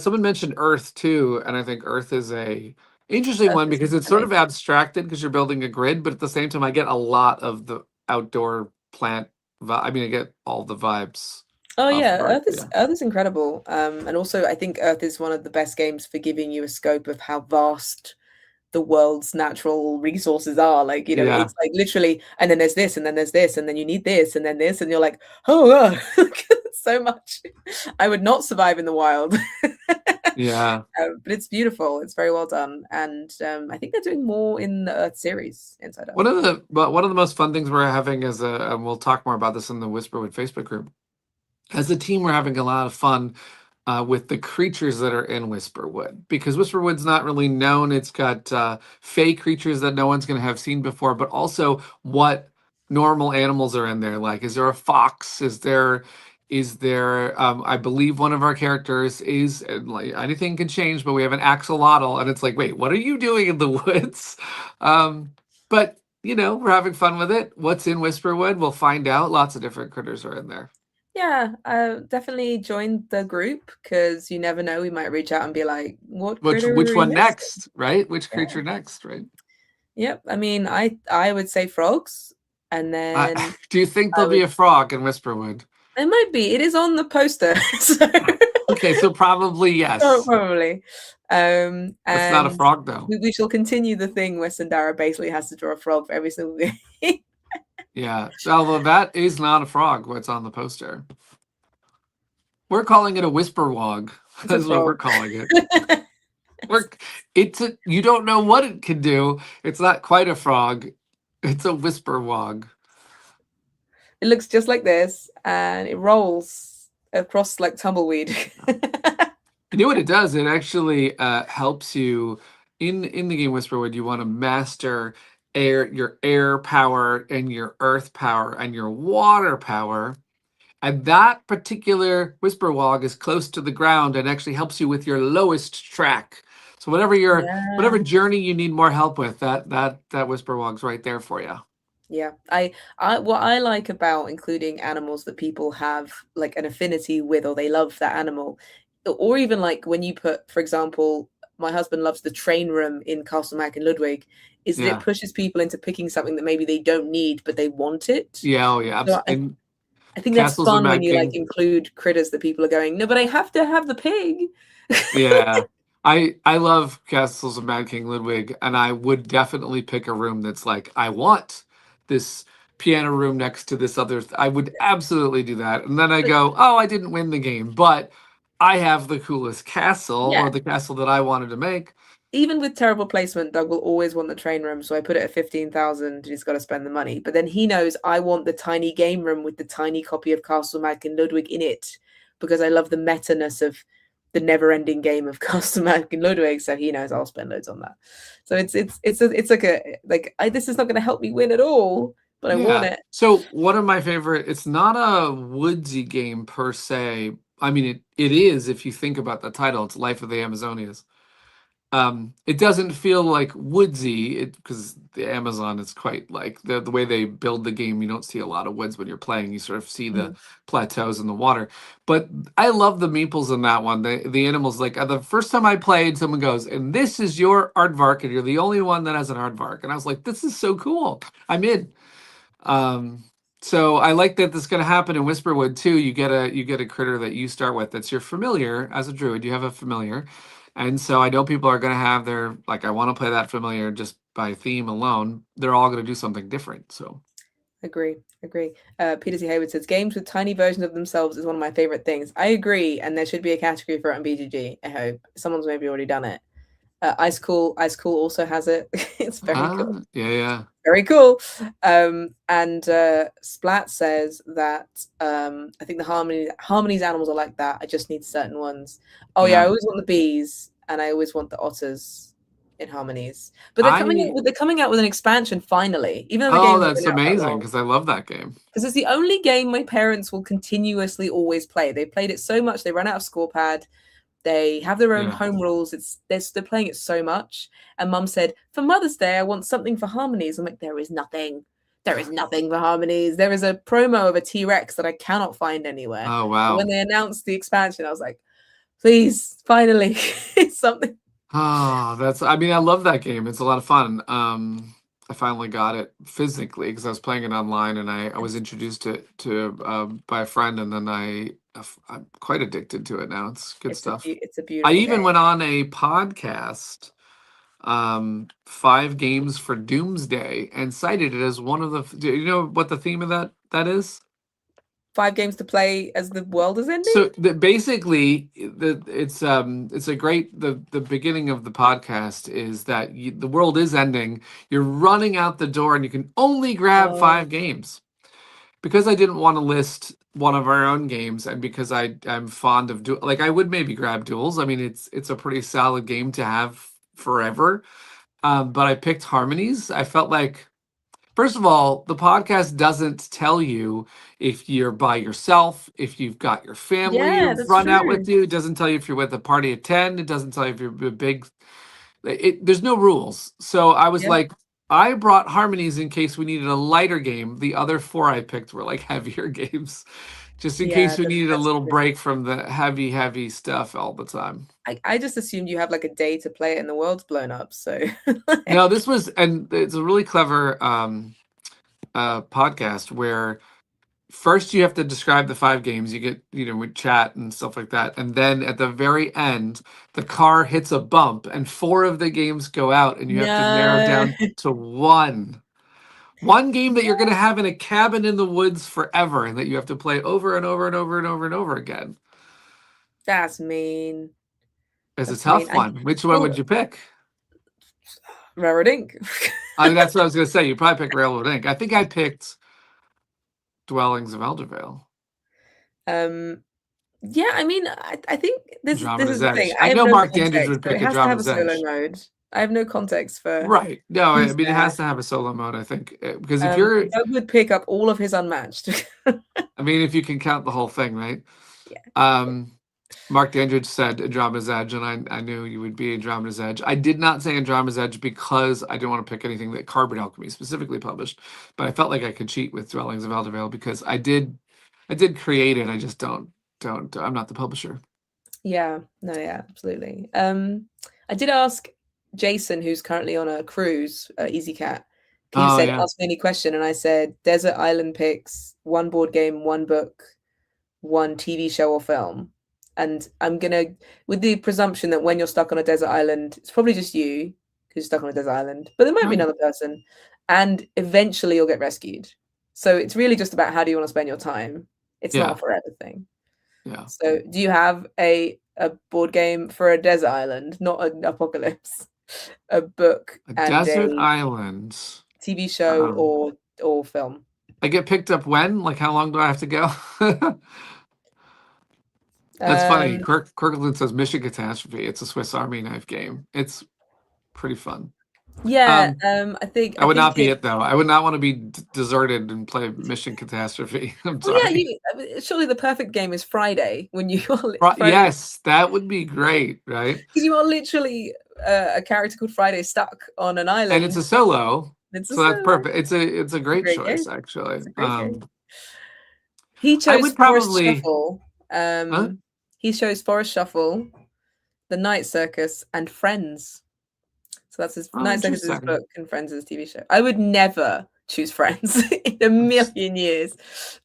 Someone mentioned Earth too, and I think Earth is a interesting one because it's sort of abstracted because you're building a grid, but at the same time, I get a lot of the outdoor plant. I mean, I get all the vibes. Oh yeah, Earth is incredible. And also I think Earth is one of the best games for giving you a scope of how vast the world's natural resources are. Like, it's like literally, and then there's this, and then there's this, and then you need this, and then this, and you're like, oh, so much. I would not survive in the wild. Yeah. But it's beautiful. It's very well done. And I think they're doing more in the Earth series inside Earth. One of the most fun things we're having and we'll talk more about this in the Whisperwood Facebook group. As a team, we're having a lot of fun with the creatures that are in Whisperwood, because Whisperwood's not really known. It's got fey creatures that no one's going to have seen before, but also what normal animals are in there. Like, is there a fox? Is there I believe one of our characters is, like, anything can change, but we have an axolotl, and it's like, wait, what are you doing in the woods? But we're having fun with it. What's in Whisperwood? We'll find out. Lots of different critters are in there. Yeah, definitely join the group, because you never know, we might reach out and be like, which one next, right? Which creature next, right? Yep. I mean, I would say frogs, and then do you think there'll be a frog in Whisperwood? It might be. It is on the poster. So. Okay, so probably yes. Oh, probably. It's not a frog, though. We shall continue the thing where Sandara basically has to draw a frog for every single game. Yeah, although that is not a frog, what's on the poster. We're calling it a whisperwog. That's what we're calling it. You don't know what it can do. It's not quite a frog. It's a whisperwog. It looks just like this, and it rolls across like tumbleweed. You know what it does? It actually helps you in the game Whisperwood. You want to master your air power and your earth power and your water power. And that particular Whisperwog is close to the ground and actually helps you with your lowest track. So whatever journey you need more help with, that Whisperwog's right there for you. Yeah, what I like about including animals that people have like an affinity with, or they love that animal, or even like when you put, for example, my husband loves the train room in Castle Mac in Ludwig, is that it pushes people into picking something that maybe they don't need, but they want it. Yeah, oh yeah. So I think that's fun when you like include critters that people are going, no, but I have to have the pig. Yeah. I love Castles of Mad King Ludwig, and I would definitely pick a room that's like, I want this piano room next to this other. I would absolutely do that. And then I go, oh, I didn't win the game, but I have the coolest castle, or the castle that I wanted to make. Even with terrible placement, Doug will always want the train room, so I put it at 15,000. He's got to spend the money, but then he knows I want the tiny game room with the tiny copy of Castle Mac and Ludwig in it, because I love the meta-ness of the never-ending game of Castle Mac and Ludwig. So he knows I'll spend loads on that. So it's like this is not going to help me win at all, but I want it. So one of my favorite. It's not a woodsy game per se. I mean, it is if you think about the title. It's Life of the Amazonias. It doesn't feel like woodsy because the Amazon is quite like the way they build the game. You don't see a lot of woods when you're playing. You sort of see the plateaus in the water. But I love the meeples in that one. The animals, like the first time I played, someone goes, and this is your aardvark, and you're the only one that has an aardvark. And I was like, this is so cool. I'm in. So I like that this is going to happen in Whisperwood too. You get a critter that you start with that's your familiar as a druid. You have a familiar. And so I know people are going to have their, like, I want to play that familiar just by theme alone. They're all going to do something different. So agree. Peter C. Hayward says, games with tiny versions of themselves is one of my favorite things. I agree. And there should be a category for it on BGG. I hope someone's maybe already done it. Ice Cool also has it. It's very cool. Yeah. Very cool. And Splat says that I think the Harmony's animals are like that. I just need certain ones. Oh yeah, I always want the bees, and I always want the otters. in Harmonies. But they're coming out with an expansion finally, even though the game's that's amazing, because I love that game. Because it's the only game my parents will continuously always play. They played it so much they run out of scorepad. They have their own home rules. They're playing it so much. And Mum said, for Mother's Day, I want something for Harmonies. I'm like, there is nothing. There is nothing for Harmonies. There is a promo of a T-Rex that I cannot find anywhere. Oh, wow. And when they announced the expansion, I was like, please, finally, something. Oh, I love that game. It's a lot of fun. I finally got it physically because I was playing it online, and I was introduced to by a friend, and then I'm quite addicted to it now. It's good stuff. It's a beautiful I even game. went on a podcast, 5 games for Doomsday, and cited it as one of the. Do you know what the theme of that is? 5 games to play as the world is ending. So basically, it's a great the beginning of the podcast is that the world is ending. You're running out the door, and you can only grab 5 games. Because I didn't want to list one of our own games, and because I'm fond of I would maybe grab Duels. I mean, it's a pretty solid game to have forever. But I picked Harmonies. I felt like, first of all, the podcast doesn't tell you if you're by yourself, if you've got your family who've run out with you. It doesn't tell you if you're with a party of 10. It doesn't tell you if you're a big. There's no rules. So I was like, I brought Harmonies in case we needed a lighter game. The other 4 I picked were like heavier games, just in case we needed a little break from the heavy stuff all the time. I just assumed you have like a day to play it and the world's blown up. So no, it's a really clever podcast where first you have to describe the 5 games. You get, with chat and stuff like that. And then at the very end, the car hits a bump and 4 of the games go out, and you have to narrow down to one game that you're going to have in a cabin in the woods forever, and that you have to play over and over and over and over and over again. That's mean. It's a tough one. Which one would you pick? Railroad Ink. That's what I was going to say. You probably pick Railroad Ink. I think I picked Dwellings of Eldervale. Yeah, I think this is the thing. I know Mark Dandridge would pick It has Andromeda's to have a solo mode. I have no context for. Right. No, it has to have a solo mode, I think, because if you're, I would pick up all of his Unmatched. if you can count the whole thing, right? Yeah. Mark Dandridge said Andromeda's Edge, and I knew you would be Andromeda's Edge. I did not say Andromeda's Edge because I didn't want to pick anything that Cardboard Alchemy specifically published, but I felt like I could cheat with Dwellings of Eldervale because I did create it. I just don't. I'm not the publisher. Yeah. No. Yeah. Absolutely. I did ask Jason, who's currently on a cruise, EasyCat. He said, ask me any question, and I said, Desert Island picks 1 board game, 1 book, 1 TV show or film. And I'm gonna, with the presumption that when you're stuck on a desert island, it's probably just you because you're stuck on a desert island, but there might be another person, and eventually you'll get rescued. So it's really just about how do you want to spend your time. It's not a forever thing. Yeah. So do you have a board game for a desert island, not an apocalypse? A book, a desert island, TV show or film. I get picked up when? Like, how long do I have to go? That's funny. Kirkland says Mission Catastrophe. It's a Swiss Army knife game. It's pretty fun. Yeah, I think I would not be it though. I would not want to be deserted and play Mission Catastrophe. I'm sorry. Yeah, surely the perfect game is Friday when you are. Yes, that would be great, right? Because you are literally a character called Friday stuck on an island, and it's a solo. That's perfect. It's a great choice, game. Actually. It's a great game. He chose Forest Shuffle. He chose Forest Shuffle, The Night Circus, and Friends. So that's his Night Circus is his book and Friends is his TV show. I would never choose Friends in a million years.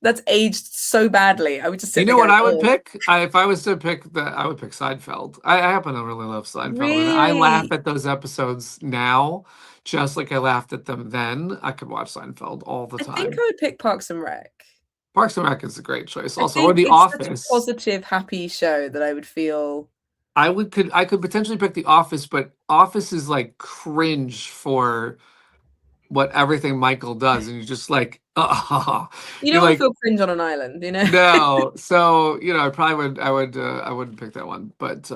That's aged so badly. I would just. You know what I would pick? If I was to pick I would pick Seinfeld. I happen to really love Seinfeld. Really? And I laugh at those episodes now, just like I laughed at them then. I could watch Seinfeld all the time. I think I would pick Parks and Rec. Parks and Rec is a great choice. Also, or The Office. Such a positive, happy show that I would feel. I could potentially pick The Office, but Office is like cringe for what everything Michael does, and you're just like, you don't want to feel cringe on an island, you know. No, so I probably would. I wouldn't pick that one, but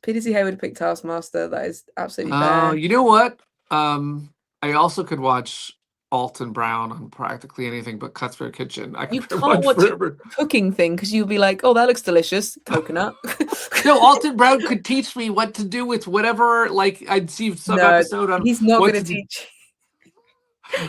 Peter C. Hayward picked Taskmaster. That is absolutely Oh, fair. you know what? I also could watch Alton Brown on practically anything but Cuts for a Kitchen. I You could can't watch watch a forever. cooking thing because you'll be like, "Oh, that looks delicious, coconut." No, Alton Brown could teach me what to do with whatever. Like I'd see some No, episode on he's not what going to to do. teach.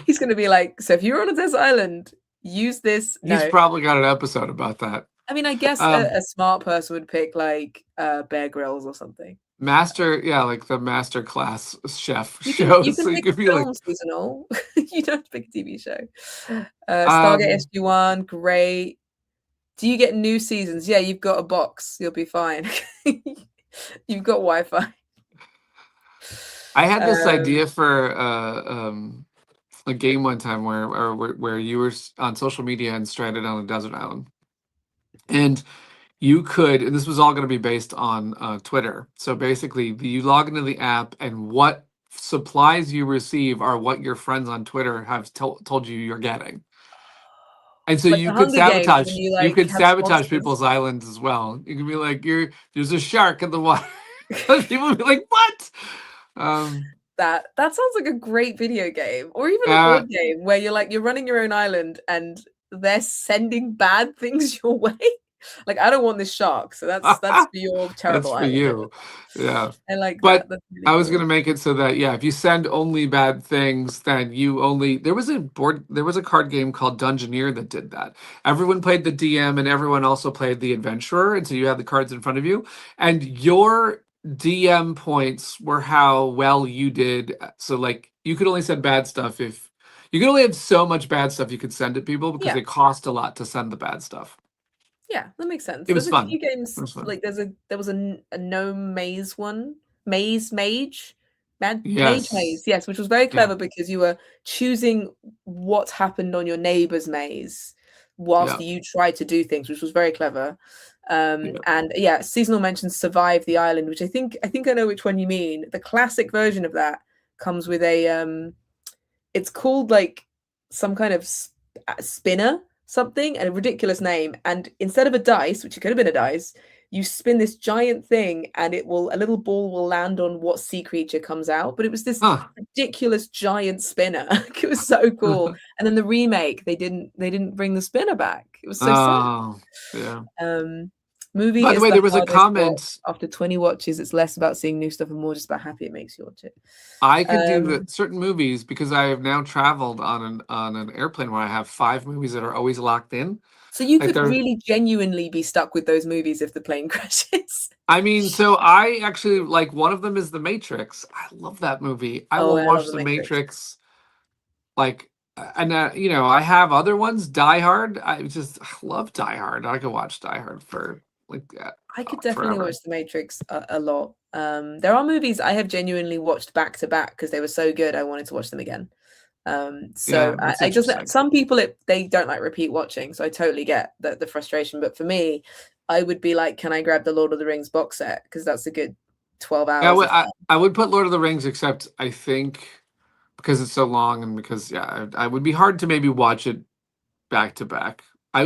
He's going to be like, "So if you're on a desert island, use this." He's No, probably got an episode about that. I mean, I guess a smart person would pick like Bear Grylls or something. Master, yeah, like the master class chef You shows. can So you pick could be like, film seasonal. You don't have to pick a TV show. Stargate SG-1, great. Do you get new seasons? Yeah, you've got a box. You'll be fine. You've got Wi-Fi. I had this idea for a game one time where you were on social media and stranded on a desert island, and you could, and this was all going to be based on Twitter. So basically, you log into the app, and what supplies you receive are what your friends on Twitter have told you you're getting. And so Like you the could Hunger Games when sabotage. you You like could have sabotage sponsors. people's islands as well. You could be like, there's a shark in the water." People would be like, "What?" That sounds like a great video game, or even a board game where you're running your own island and they're sending bad things your way. Like, I don't want this shark, so that's for your terrible That's for island. you. Yeah. I like but that. That's really I was cool. gonna make it so that, yeah, if you send only bad things, then you only there was a card game called Dungeoneer that did that. Everyone played the DM and everyone also played the adventurer, and so you had the cards in front of you, and your DM points were how well you did. So like you could only send bad stuff if you could only have so much bad stuff you could send to people because Yeah. it cost a lot to send the bad stuff. Yeah, that makes sense. It was There's a fun. few games It was fun. like there was a no maze one, Mage, Mage Yes. Maze, yes, which was very Yeah. clever because you were choosing what happened on your neighbor's maze whilst Yeah. you tried to do things, which was very clever. Yeah. And yeah, seasonal mentions Survive the Island, which I think I know which one you mean. The classic version of that comes with a it's called like some kind of spinner something, and a ridiculous name, and instead of a dice, which it could have been a dice, you spin this giant thing and a little ball will land on what sea creature comes out. But it was this ridiculous giant spinner. It was so cool. And then the remake, they didn't bring the spinner back. It was so sad. Yeah. Movie. By the way, there was a comment after 20 watches. It's less about seeing new stuff and more just about how happy it makes you watch it. I could do certain movies because I have now traveled on an airplane where I have 5 movies that are always locked in. So you could really genuinely be stuck with those movies if the plane crashes. I mean, so I actually like one of them is The Matrix. I love that movie. I will watch The Matrix. Like, and you know, I have other ones. Die Hard. I love Die Hard. I could watch Die Hard for like that. I could definitely watch The Matrix a lot. There are movies I have genuinely watched back to back because they were so good. I wanted to watch them again. So I just, some people they don't like repeat watching, so I totally get the frustration. But for me, I would be like, can I grab the Lord of the Rings box set, because that's a good 12 hours. Yeah, I would put Lord of the Rings, except I think because it's so long and because I would be hard to maybe watch it back to back. I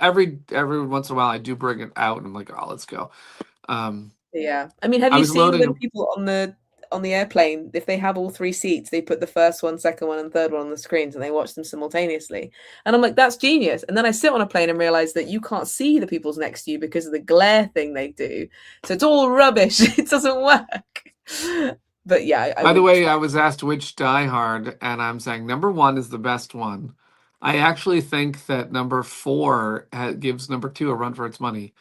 every once in a while I do bring it out and I'm like, oh, let's go. Yeah, I mean, have you seen when people on the airplane, if they have all 3 seats, they put the first one, second one, and third one on the screens and they watch them simultaneously? And I'm like, that's genius. And then I sit on a plane and realize that you can't see the people's next to you because of the glare thing they do. So it's all rubbish. It doesn't work. But yeah. By the way, I was asked which Die Hard, and I'm saying number 1 is the best one. I actually think that number 4 gives number 2 a run for its money.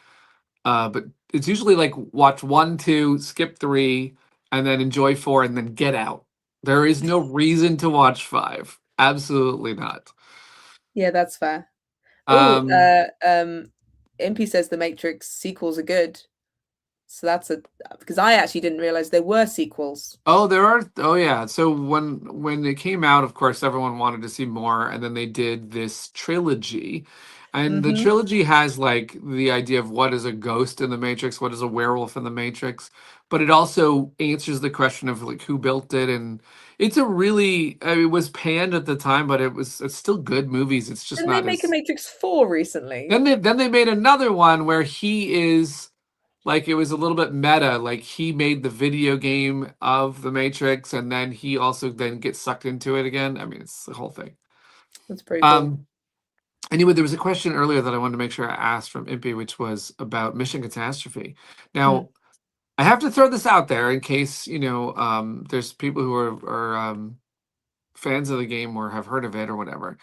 But it's usually like watch 1, 2, skip 3, and then enjoy 4, and then get out. There is no reason to watch 5. Absolutely not. Yeah, that's fair. MP says the Matrix sequels are good. So that's because I actually didn't realize there were sequels. Oh, there are. Oh, yeah. So when it came out, of course, everyone wanted to see more, and then they did this trilogy. And the trilogy has like the idea of what is a ghost in the Matrix, what is a werewolf in the Matrix, but it also answers the question of like who built it, and it's a really it was panned at the time, but it's still good movies. It's just not. Didn't they make a Matrix 4 recently? Then they made another one where he is like it was a little bit meta. Like he made the video game of the Matrix, and then he also then gets sucked into it again. I mean, it's the whole thing. That's pretty cool. Um, Anyway, there was a question earlier that I wanted to make sure I asked from Impy, which was about Mission Catastrophe. Hmm. Now, I have to throw this out there in case, there's people who are fans of the game or have heard of it or whatever.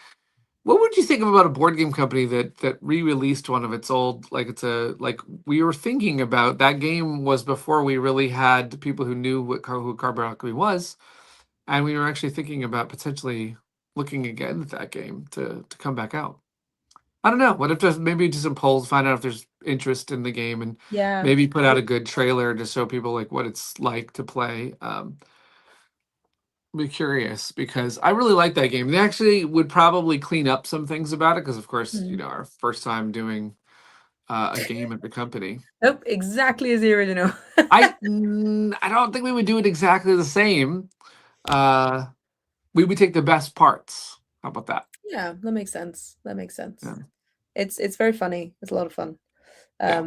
What would you think about a board game company that re-released one of its old, like it's a like we were thinking about that game was before we really had people who knew who Cardboard Alchemy was, and we were actually thinking about potentially looking again at that game to come back out. I don't know. What if there's maybe do some polls, find out if there's interest in the game, and Yeah. maybe put out a good trailer to show people like what it's like to play. Be curious because I really like that game. They actually would probably clean up some things about it because, of course, Hmm. our first time doing a game at the company. Nope, exactly as the original. I don't think we would do it exactly the same. We would take the best parts. How about that? Yeah, that makes sense. That makes sense. Yeah. It's very funny. It's a lot of fun. Yeah.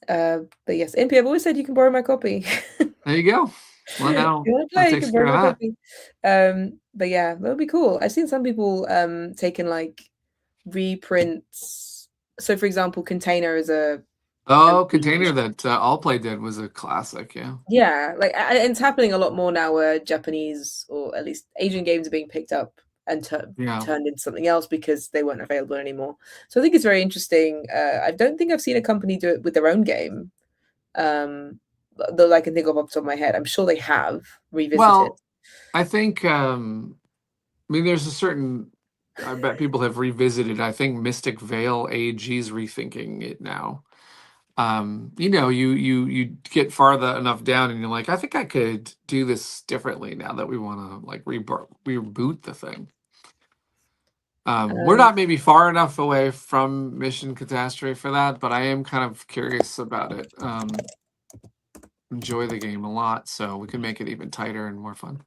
But yes, MP, I've always said you can borrow my copy. There you go. Well, If now you want to that play, you takes can care borrow of my that. copy. But yeah, that would be cool. I've seen some people taking like reprints. So, for example, Container is a Oh, Container that Allplay did was a classic. Yeah. yeah, like it's happening a lot more now where Japanese or at least Asian games are being picked up and Yeah. turned into something else because they weren't available anymore. So I think it's very interesting. I don't think I've seen a company do it with their own game. Though I can think of off the top of my head. I'm sure they have revisited. Well, I think there's a certain I bet people have revisited. I think Mystic Vale AG's rethinking it now. You get farther enough down and you're like, I think I could do this differently now that we want to like reboot the thing. We're not maybe far enough away from Mission Catastrophe for that, but I am kind of curious about it. Enjoy the game a lot, so we can make it even tighter and more fun.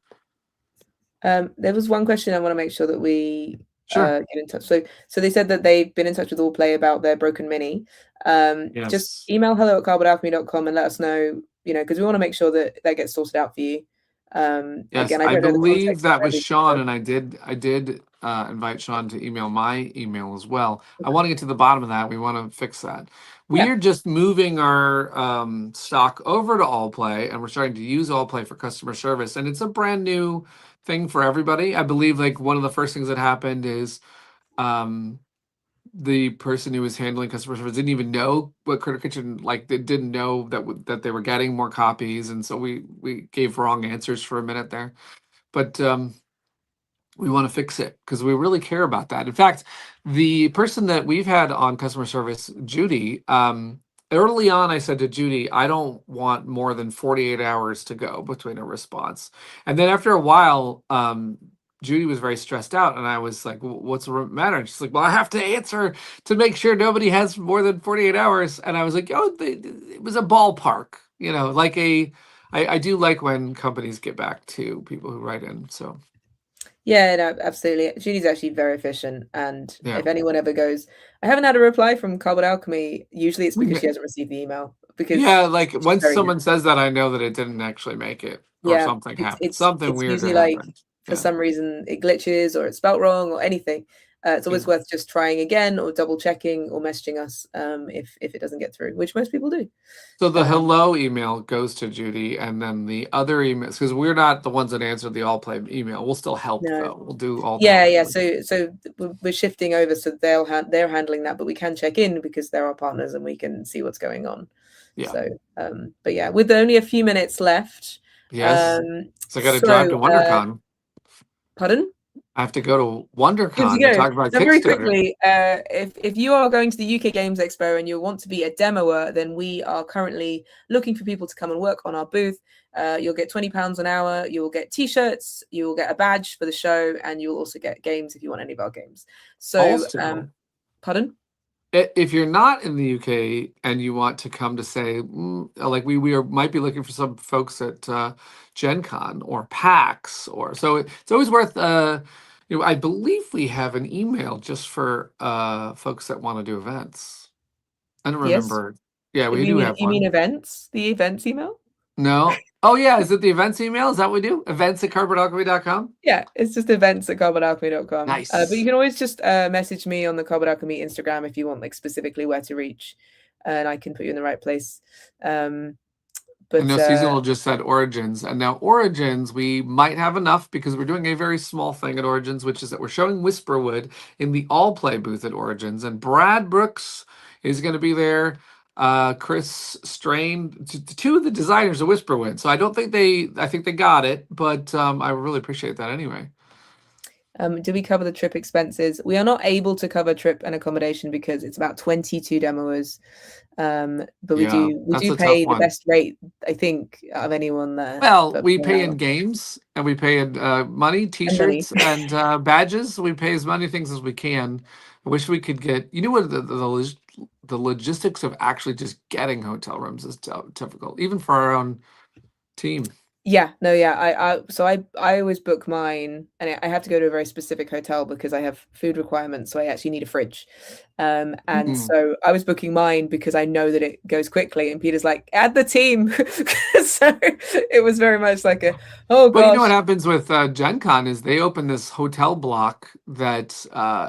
There was one question I want to make sure that we Sure. get in touch. So they said that they've been in touch with Allplay about their broken mini. Just Yes. email hello@cardboardalchemy.com and let us know, because we want to make sure that that gets sorted out for you. Yes, Again, I I don't know the believe context of that was everything, Sean, so and I did invite Sean to email my email as well. I want to get to the bottom of that. We want to fix that. yeah. We're just moving our stock over to Allplay, and we're starting to use Allplay for customer service, and it's a brand new thing for everybody. I believe like one of the first things that happened is the person who was handling customer service didn't even know what Critter Kitchen like. They didn't know that they were getting more copies, and so we gave wrong answers for a minute there. But we want to fix it because we really care about that. In fact, the person that we've had on customer service, Judy, early on, I said to Judy, I don't want more than 48 hours to go between a response. And then after a while, Judy was very stressed out, and I was like, "What's the matter?" And she's like, "Well, I have to answer to make sure nobody has more than 48 hours." And I was like, "Oh, it was a ballpark, like a." I do like when companies get back to people who write in. So Yeah, no, absolutely. Judy's actually very efficient, and yeah, if anyone ever goes, I haven't had a reply from Cardboard Alchemy, usually it's because she hasn't received the email yeah. because Like she's once very good. someone says that, I know that it didn't actually make it, or Yeah, something it's happened. it's Something it's weird usually had like happened. for Yeah, some reason it glitches or it's spelt wrong or anything. It's yeah. always worth just trying again or double checking or messaging us if it doesn't get through, which most people do. So the Um, hello email goes to Judy, and then the other emails, because we're not the ones that answered the all play email. We'll still help no, though. We'll do all the yeah, help. yeah. So we're shifting over, so they're handling that, but we can check in because they're our partners and we can see what's going on. Yeah. So, but yeah, with only a few minutes left. Yes. So I got to drive to WonderCon. Pardon? I have to go to Good to WonderCon to go. talk about So very Kickstarter. quickly, if you are going to the UK Games Expo and you want to be a demoer, then we are currently looking for people to come and work on our booth. You'll get £20 an hour. You will get T-shirts. You will get a badge for the show, and you will also get games if you want any of our games. So, Also, pardon? if you're not in the UK and you want to come to say, like might be looking for some folks at Gen Con or PAX, or so it's always worth. I believe we have an email just for folks that want to do events. I don't Yes. remember. Yeah, we do have You mean one. events? The events email? No. Oh yeah, is it the events email? Is that what we do? Events at cardboardalchemy.com? Yeah, it's just events at cardboardalchemy.com. But you Nice. can always just message me on the Cardboard Alchemy Instagram if you want like specifically where to reach, and I can put you in the right place. I But know Seasonal just said Origins, and now Origins, we might have enough because we're doing a very small thing at Origins, which is that we're showing Whisperwood in the all play booth at Origins, and Brad Brooks is going to be there. Chris Strain, two of the designers of Whisperwood. So I think they got it, but I really appreciate that anyway. do we cover the trip expenses? We are not able to cover trip and accommodation because it's about 22 demoers. But we do pay the best rate, I think, out of anyone there. Well, we pay in games and we pay in money, t-shirts, and badges. We pay as many things as we can. I wish we could get, you know what, the logistics of actually just getting hotel rooms is difficult, even for our own team. Yeah, no, yeah. I always book mine, and I have to go to a very specific hotel because I have food requirements, so I actually need a fridge. And so I was booking mine because I know that it goes quickly. And Peter's like, add the team. So it was very much like oh gosh. But you know what happens with Gen Con is they open this hotel block that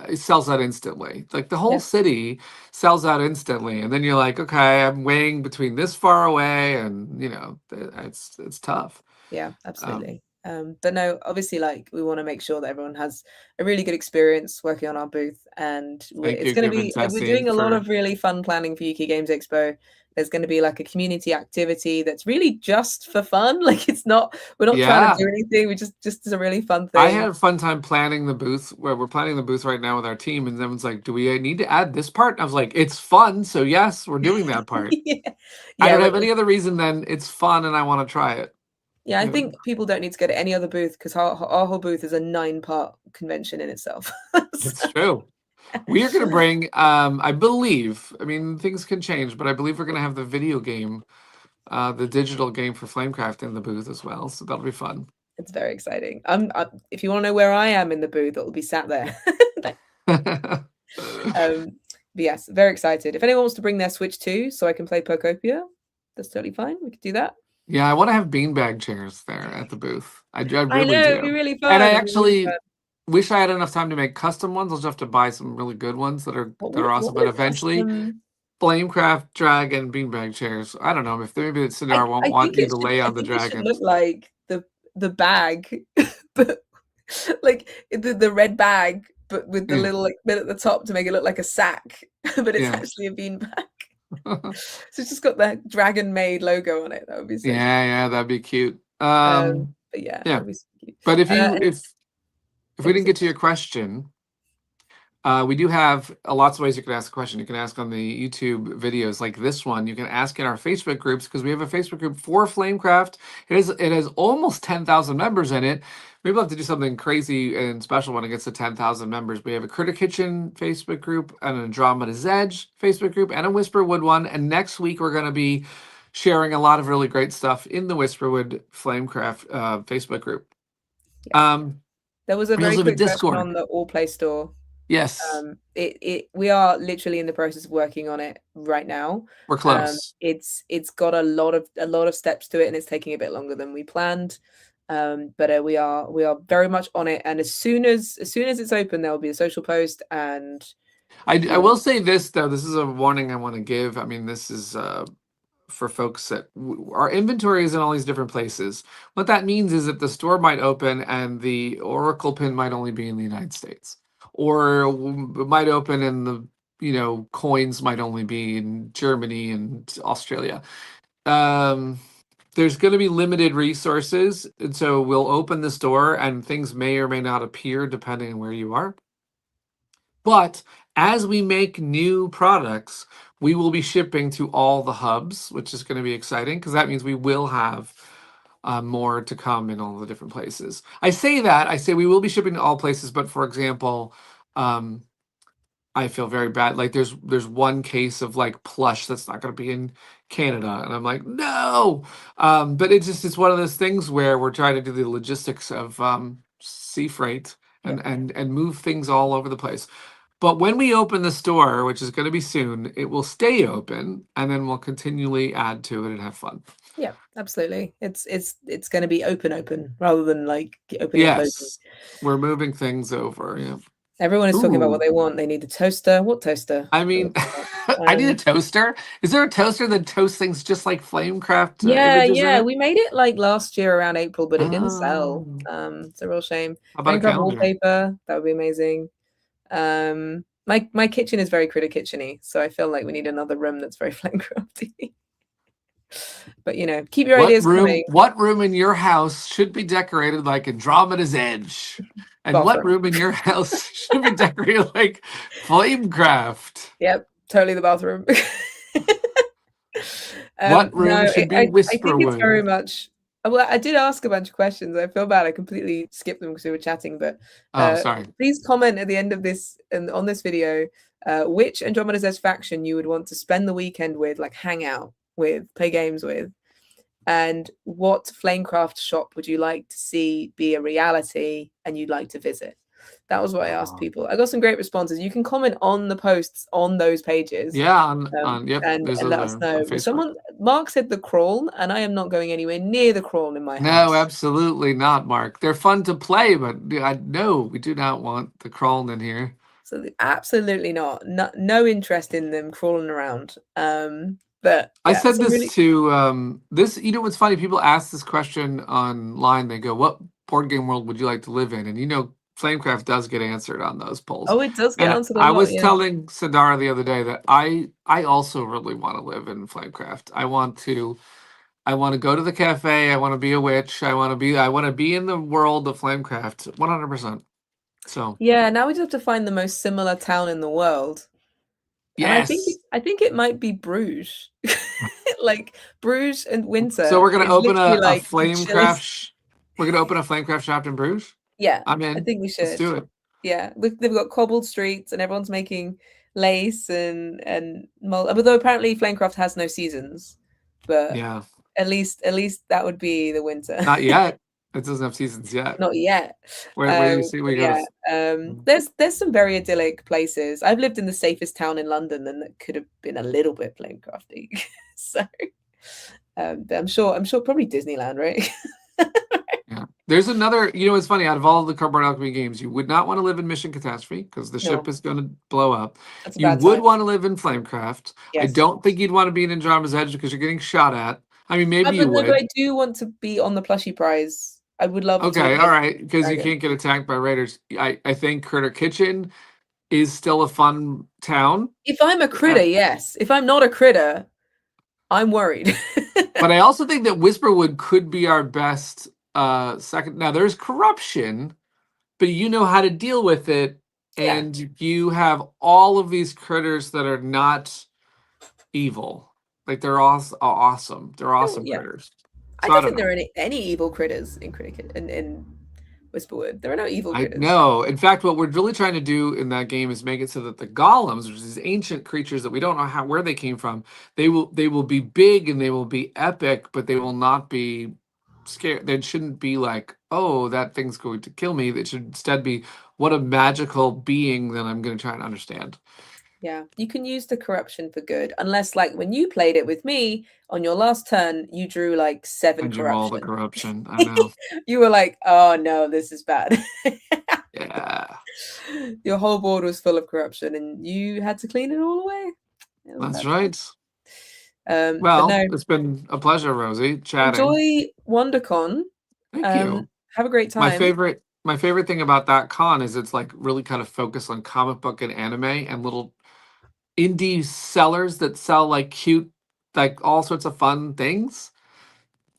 it sells out instantly. Like the whole city sells out instantly, and then you're like, okay, I'm weighing between this far away, and you know, it's tough. Yeah, absolutely. But no, obviously, like we want to make sure that everyone has a really good experience working on our booth, and it's going to be. We're doing a lot of really fun planning for UK Games Expo. There's going to be like a community activity that's really just for fun. Like we're not trying to do anything. We just is a really fun thing. I had a fun time planning the booth. Where we're planning the booth right now with our team, and everyone's like, "Do we need to add this part?" And I was like, "It's fun, so yes, we're doing that part." I don't have any other reason than it's fun and I want to try it. Yeah, I think people don't need to go to any other booth because our whole booth is a 9-part convention in itself. It's true. We are going to bring, I believe, I mean, things can change, but I believe we're going to have the video game, the digital game for Flamecraft in the booth as well. So that'll be fun. It's very exciting. If you want to know where I am in the booth, it'll be sat there. But yes, very excited. If anyone wants to bring their Switch too, so I can play Pokopia, that's totally fine. We could do that. Yeah, I want to have beanbag chairs there at the booth. I really know, do. it'd be really fun. And I actually wish I had enough time to make custom ones. I'll just have to buy some really good ones that are awesome. But eventually, Flamecraft dragon beanbag chairs. I don't know if maybe the Sinar won't want you to lay on the dragon. Look like the bag, but like the red bag, but with the little like bit at the top to make it look like a sack, but it's actually a beanbag. So it's just got the dragon made logo on it. That would be so yeah, that'd be cute. But yeah. Be so cute. But if we didn't get to your question, we do have lots of ways you can ask a question. You can ask on the YouTube videos like this one. You can ask in our Facebook groups because we have a Facebook group for Flamecraft. It has almost 10,000 members in it. Maybe we'll have to do something crazy and special when it gets to 10,000 members. We have a Critter Kitchen Facebook group, and an Andromeda's Edge Facebook group, and a Whisperwood one. And next week we're going to be sharing a lot of really great stuff in the Whisperwood Flamecraft Facebook group. There was a very quick question on the All Play store. Yes. We are literally in the process of working on it right now. We're close. It's got a lot of steps to it, and it's taking a bit longer than we planned. But we are very much on it, and as soon as it's open, there will be a social post. And I will say this though, this is a warning I want to give. I mean, this is for folks that our inventory is in all these different places. What that means is that the store might open and the Oracle pin might only be in the United States, or it might open and the coins might only be in Germany and Australia. There's going to be limited resources, and so we'll open the store and things may or may not appear depending on where you are. But as we make new products, we will be shipping to all the hubs, which is going to be exciting because that means we will have more to come in all the different places. I say we will be shipping to all places, but for example, I feel very bad. Like there's one case of like plush that's not going to be in Canada, and I'm like, no. But it's one of those things where we're trying to do the logistics of sea freight and move things all over the place. But when we open the store, which is going to be soon, it will stay open, and then we'll continually add to it and have fun. Yeah, absolutely. It's going to be open rather than like opening and closing. Yes, we're moving things over. Yeah. Everyone is talking about what Ooh. they want. They need a toaster. What toaster? I mean, I need a toaster. Is there a toaster that toasts things just like Flamecraft images in Yeah. it? We made it like last year around April, but it didn't sell. Oh. It's a real shame. How about a Flamecraft calendar? wallpaper, that would be amazing. My kitchen is very Critter Kitchen-y, so I feel like we need another room that's very Flamecrafty. But keep your ideas coming. What room in your house should be decorated like Andromeda's Edge? And what room in your house should be decorated like Flamecraft? Yep, totally the bathroom. What room should be Whisperwood? I think it's very much. Well, I did ask a bunch of questions. I feel bad. I completely skipped them because we were chatting. But sorry. Please comment at the end of this and on this video which Andromeda's Edge faction you would want to spend the weekend with, like hang out with, play games with, and what Flamecraft shop would you like to see be a reality and you'd like to visit. That was what I asked people. I got some great responses. You can comment on the posts on those pages. Yeah, yep, and let us know. Mark said the Crawl, and I am not going anywhere near the Crawl in my house. No, absolutely not, Mark. They're fun to play, but no, we do not want the Crawl in here. So absolutely not. No interest in them crawling around. But I said this to this. What's funny? People ask this question online. They go, "What board game world would you like to live in?" And Flamecraft does get answered on those polls. Oh, it does get answered. I was telling Sadara the other day that I also really want to live in Flamecraft. I want to go to the cafe. I want to be a witch. I want to be in the world of Flamecraft 100%. So yeah, now we just have to find the most similar town in the world. Yes. And I think it might be Bruges. Like Bruges and winter. So we're gonna open a Flamecraft. We're gonna open a Flamecraft shop in Bruges. Yeah, I'm in. I think we should. Let's do it. Yeah, they've got cobbled streets and everyone's making lace and although apparently Flamecraft has no seasons, but yeah, at least that would be the winter. Not yet. It doesn't have seasons yet. Not yet. Where do you see? There's some very idyllic places. I've lived in the safest town in London, and that could have been a little bit Flamecrafty. So, but I'm sure probably Disneyland, right? Yeah. There's another. It's funny. Out of all the Cardboard Alchemy games, you would not want to live in Mission Catastrophe because the ship is going to blow up. You would want to live in Flamecraft. Yes. I don't think you'd want to be in Andromeda's Edge because you're getting shot at. I mean, maybe you would. But I do want to be on the plushie prize. I would love to. Okay, all right, because you can't get attacked by raiders. I think Critter Kitchen is still a fun town. If I'm a critter, yes. If I'm not a critter, I'm worried. But I also think that Whisperwood could be our best second. Now, there's corruption, but you know how to deal with it, and you have all of these critters that are not evil. Like they're awesome. They're awesome critters. So I don't think there are any evil critters in Whisperwood. There are no evil critters. No. In fact, what we're really trying to do in that game is make it so that the golems, which is these ancient creatures that we don't know where they came from, they will be big and they will be epic, but they will not be scared. They shouldn't be like, oh, that thing's going to kill me. They should instead be, what a magical being that I'm going to try and understand. Yeah, you can use the corruption for good, unless like when you played it with me on your last turn, you drew like 7 corruption. All the corruption, I know. You were like, oh no, this is bad. Yeah. Your whole board was full of corruption, and you had to clean it all away. That's right. Well, it's been a pleasure, Rosie, chatting. Enjoy WonderCon. Thank you. Have a great time. My favorite thing about that con is it's like really kind of focused on comic book and anime and little indie sellers that sell like cute, like all sorts of fun things.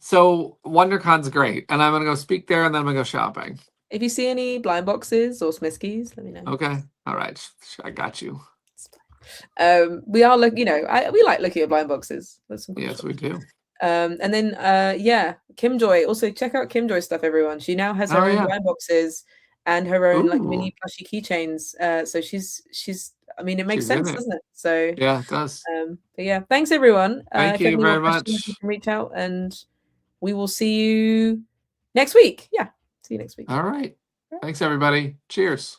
So WonderCon's great, and I'm gonna go speak there, and then I'm gonna go shopping. If you see any blind boxes or Smiskies, let me know. Okay, all right, I got you. We are we like looking at blind boxes. That's some cool stuff. We do. And then Kim Joy. Also check out Kim Joy's stuff, everyone. She now has her own blind boxes and her own like mini plushie keychains. So she's I mean, it makes sense, doesn't it? So yeah, it does. But yeah, thanks everyone. Thank you very much. You can reach out, and we will see you next week. Yeah, see you next week. All right. Thanks everybody. Cheers.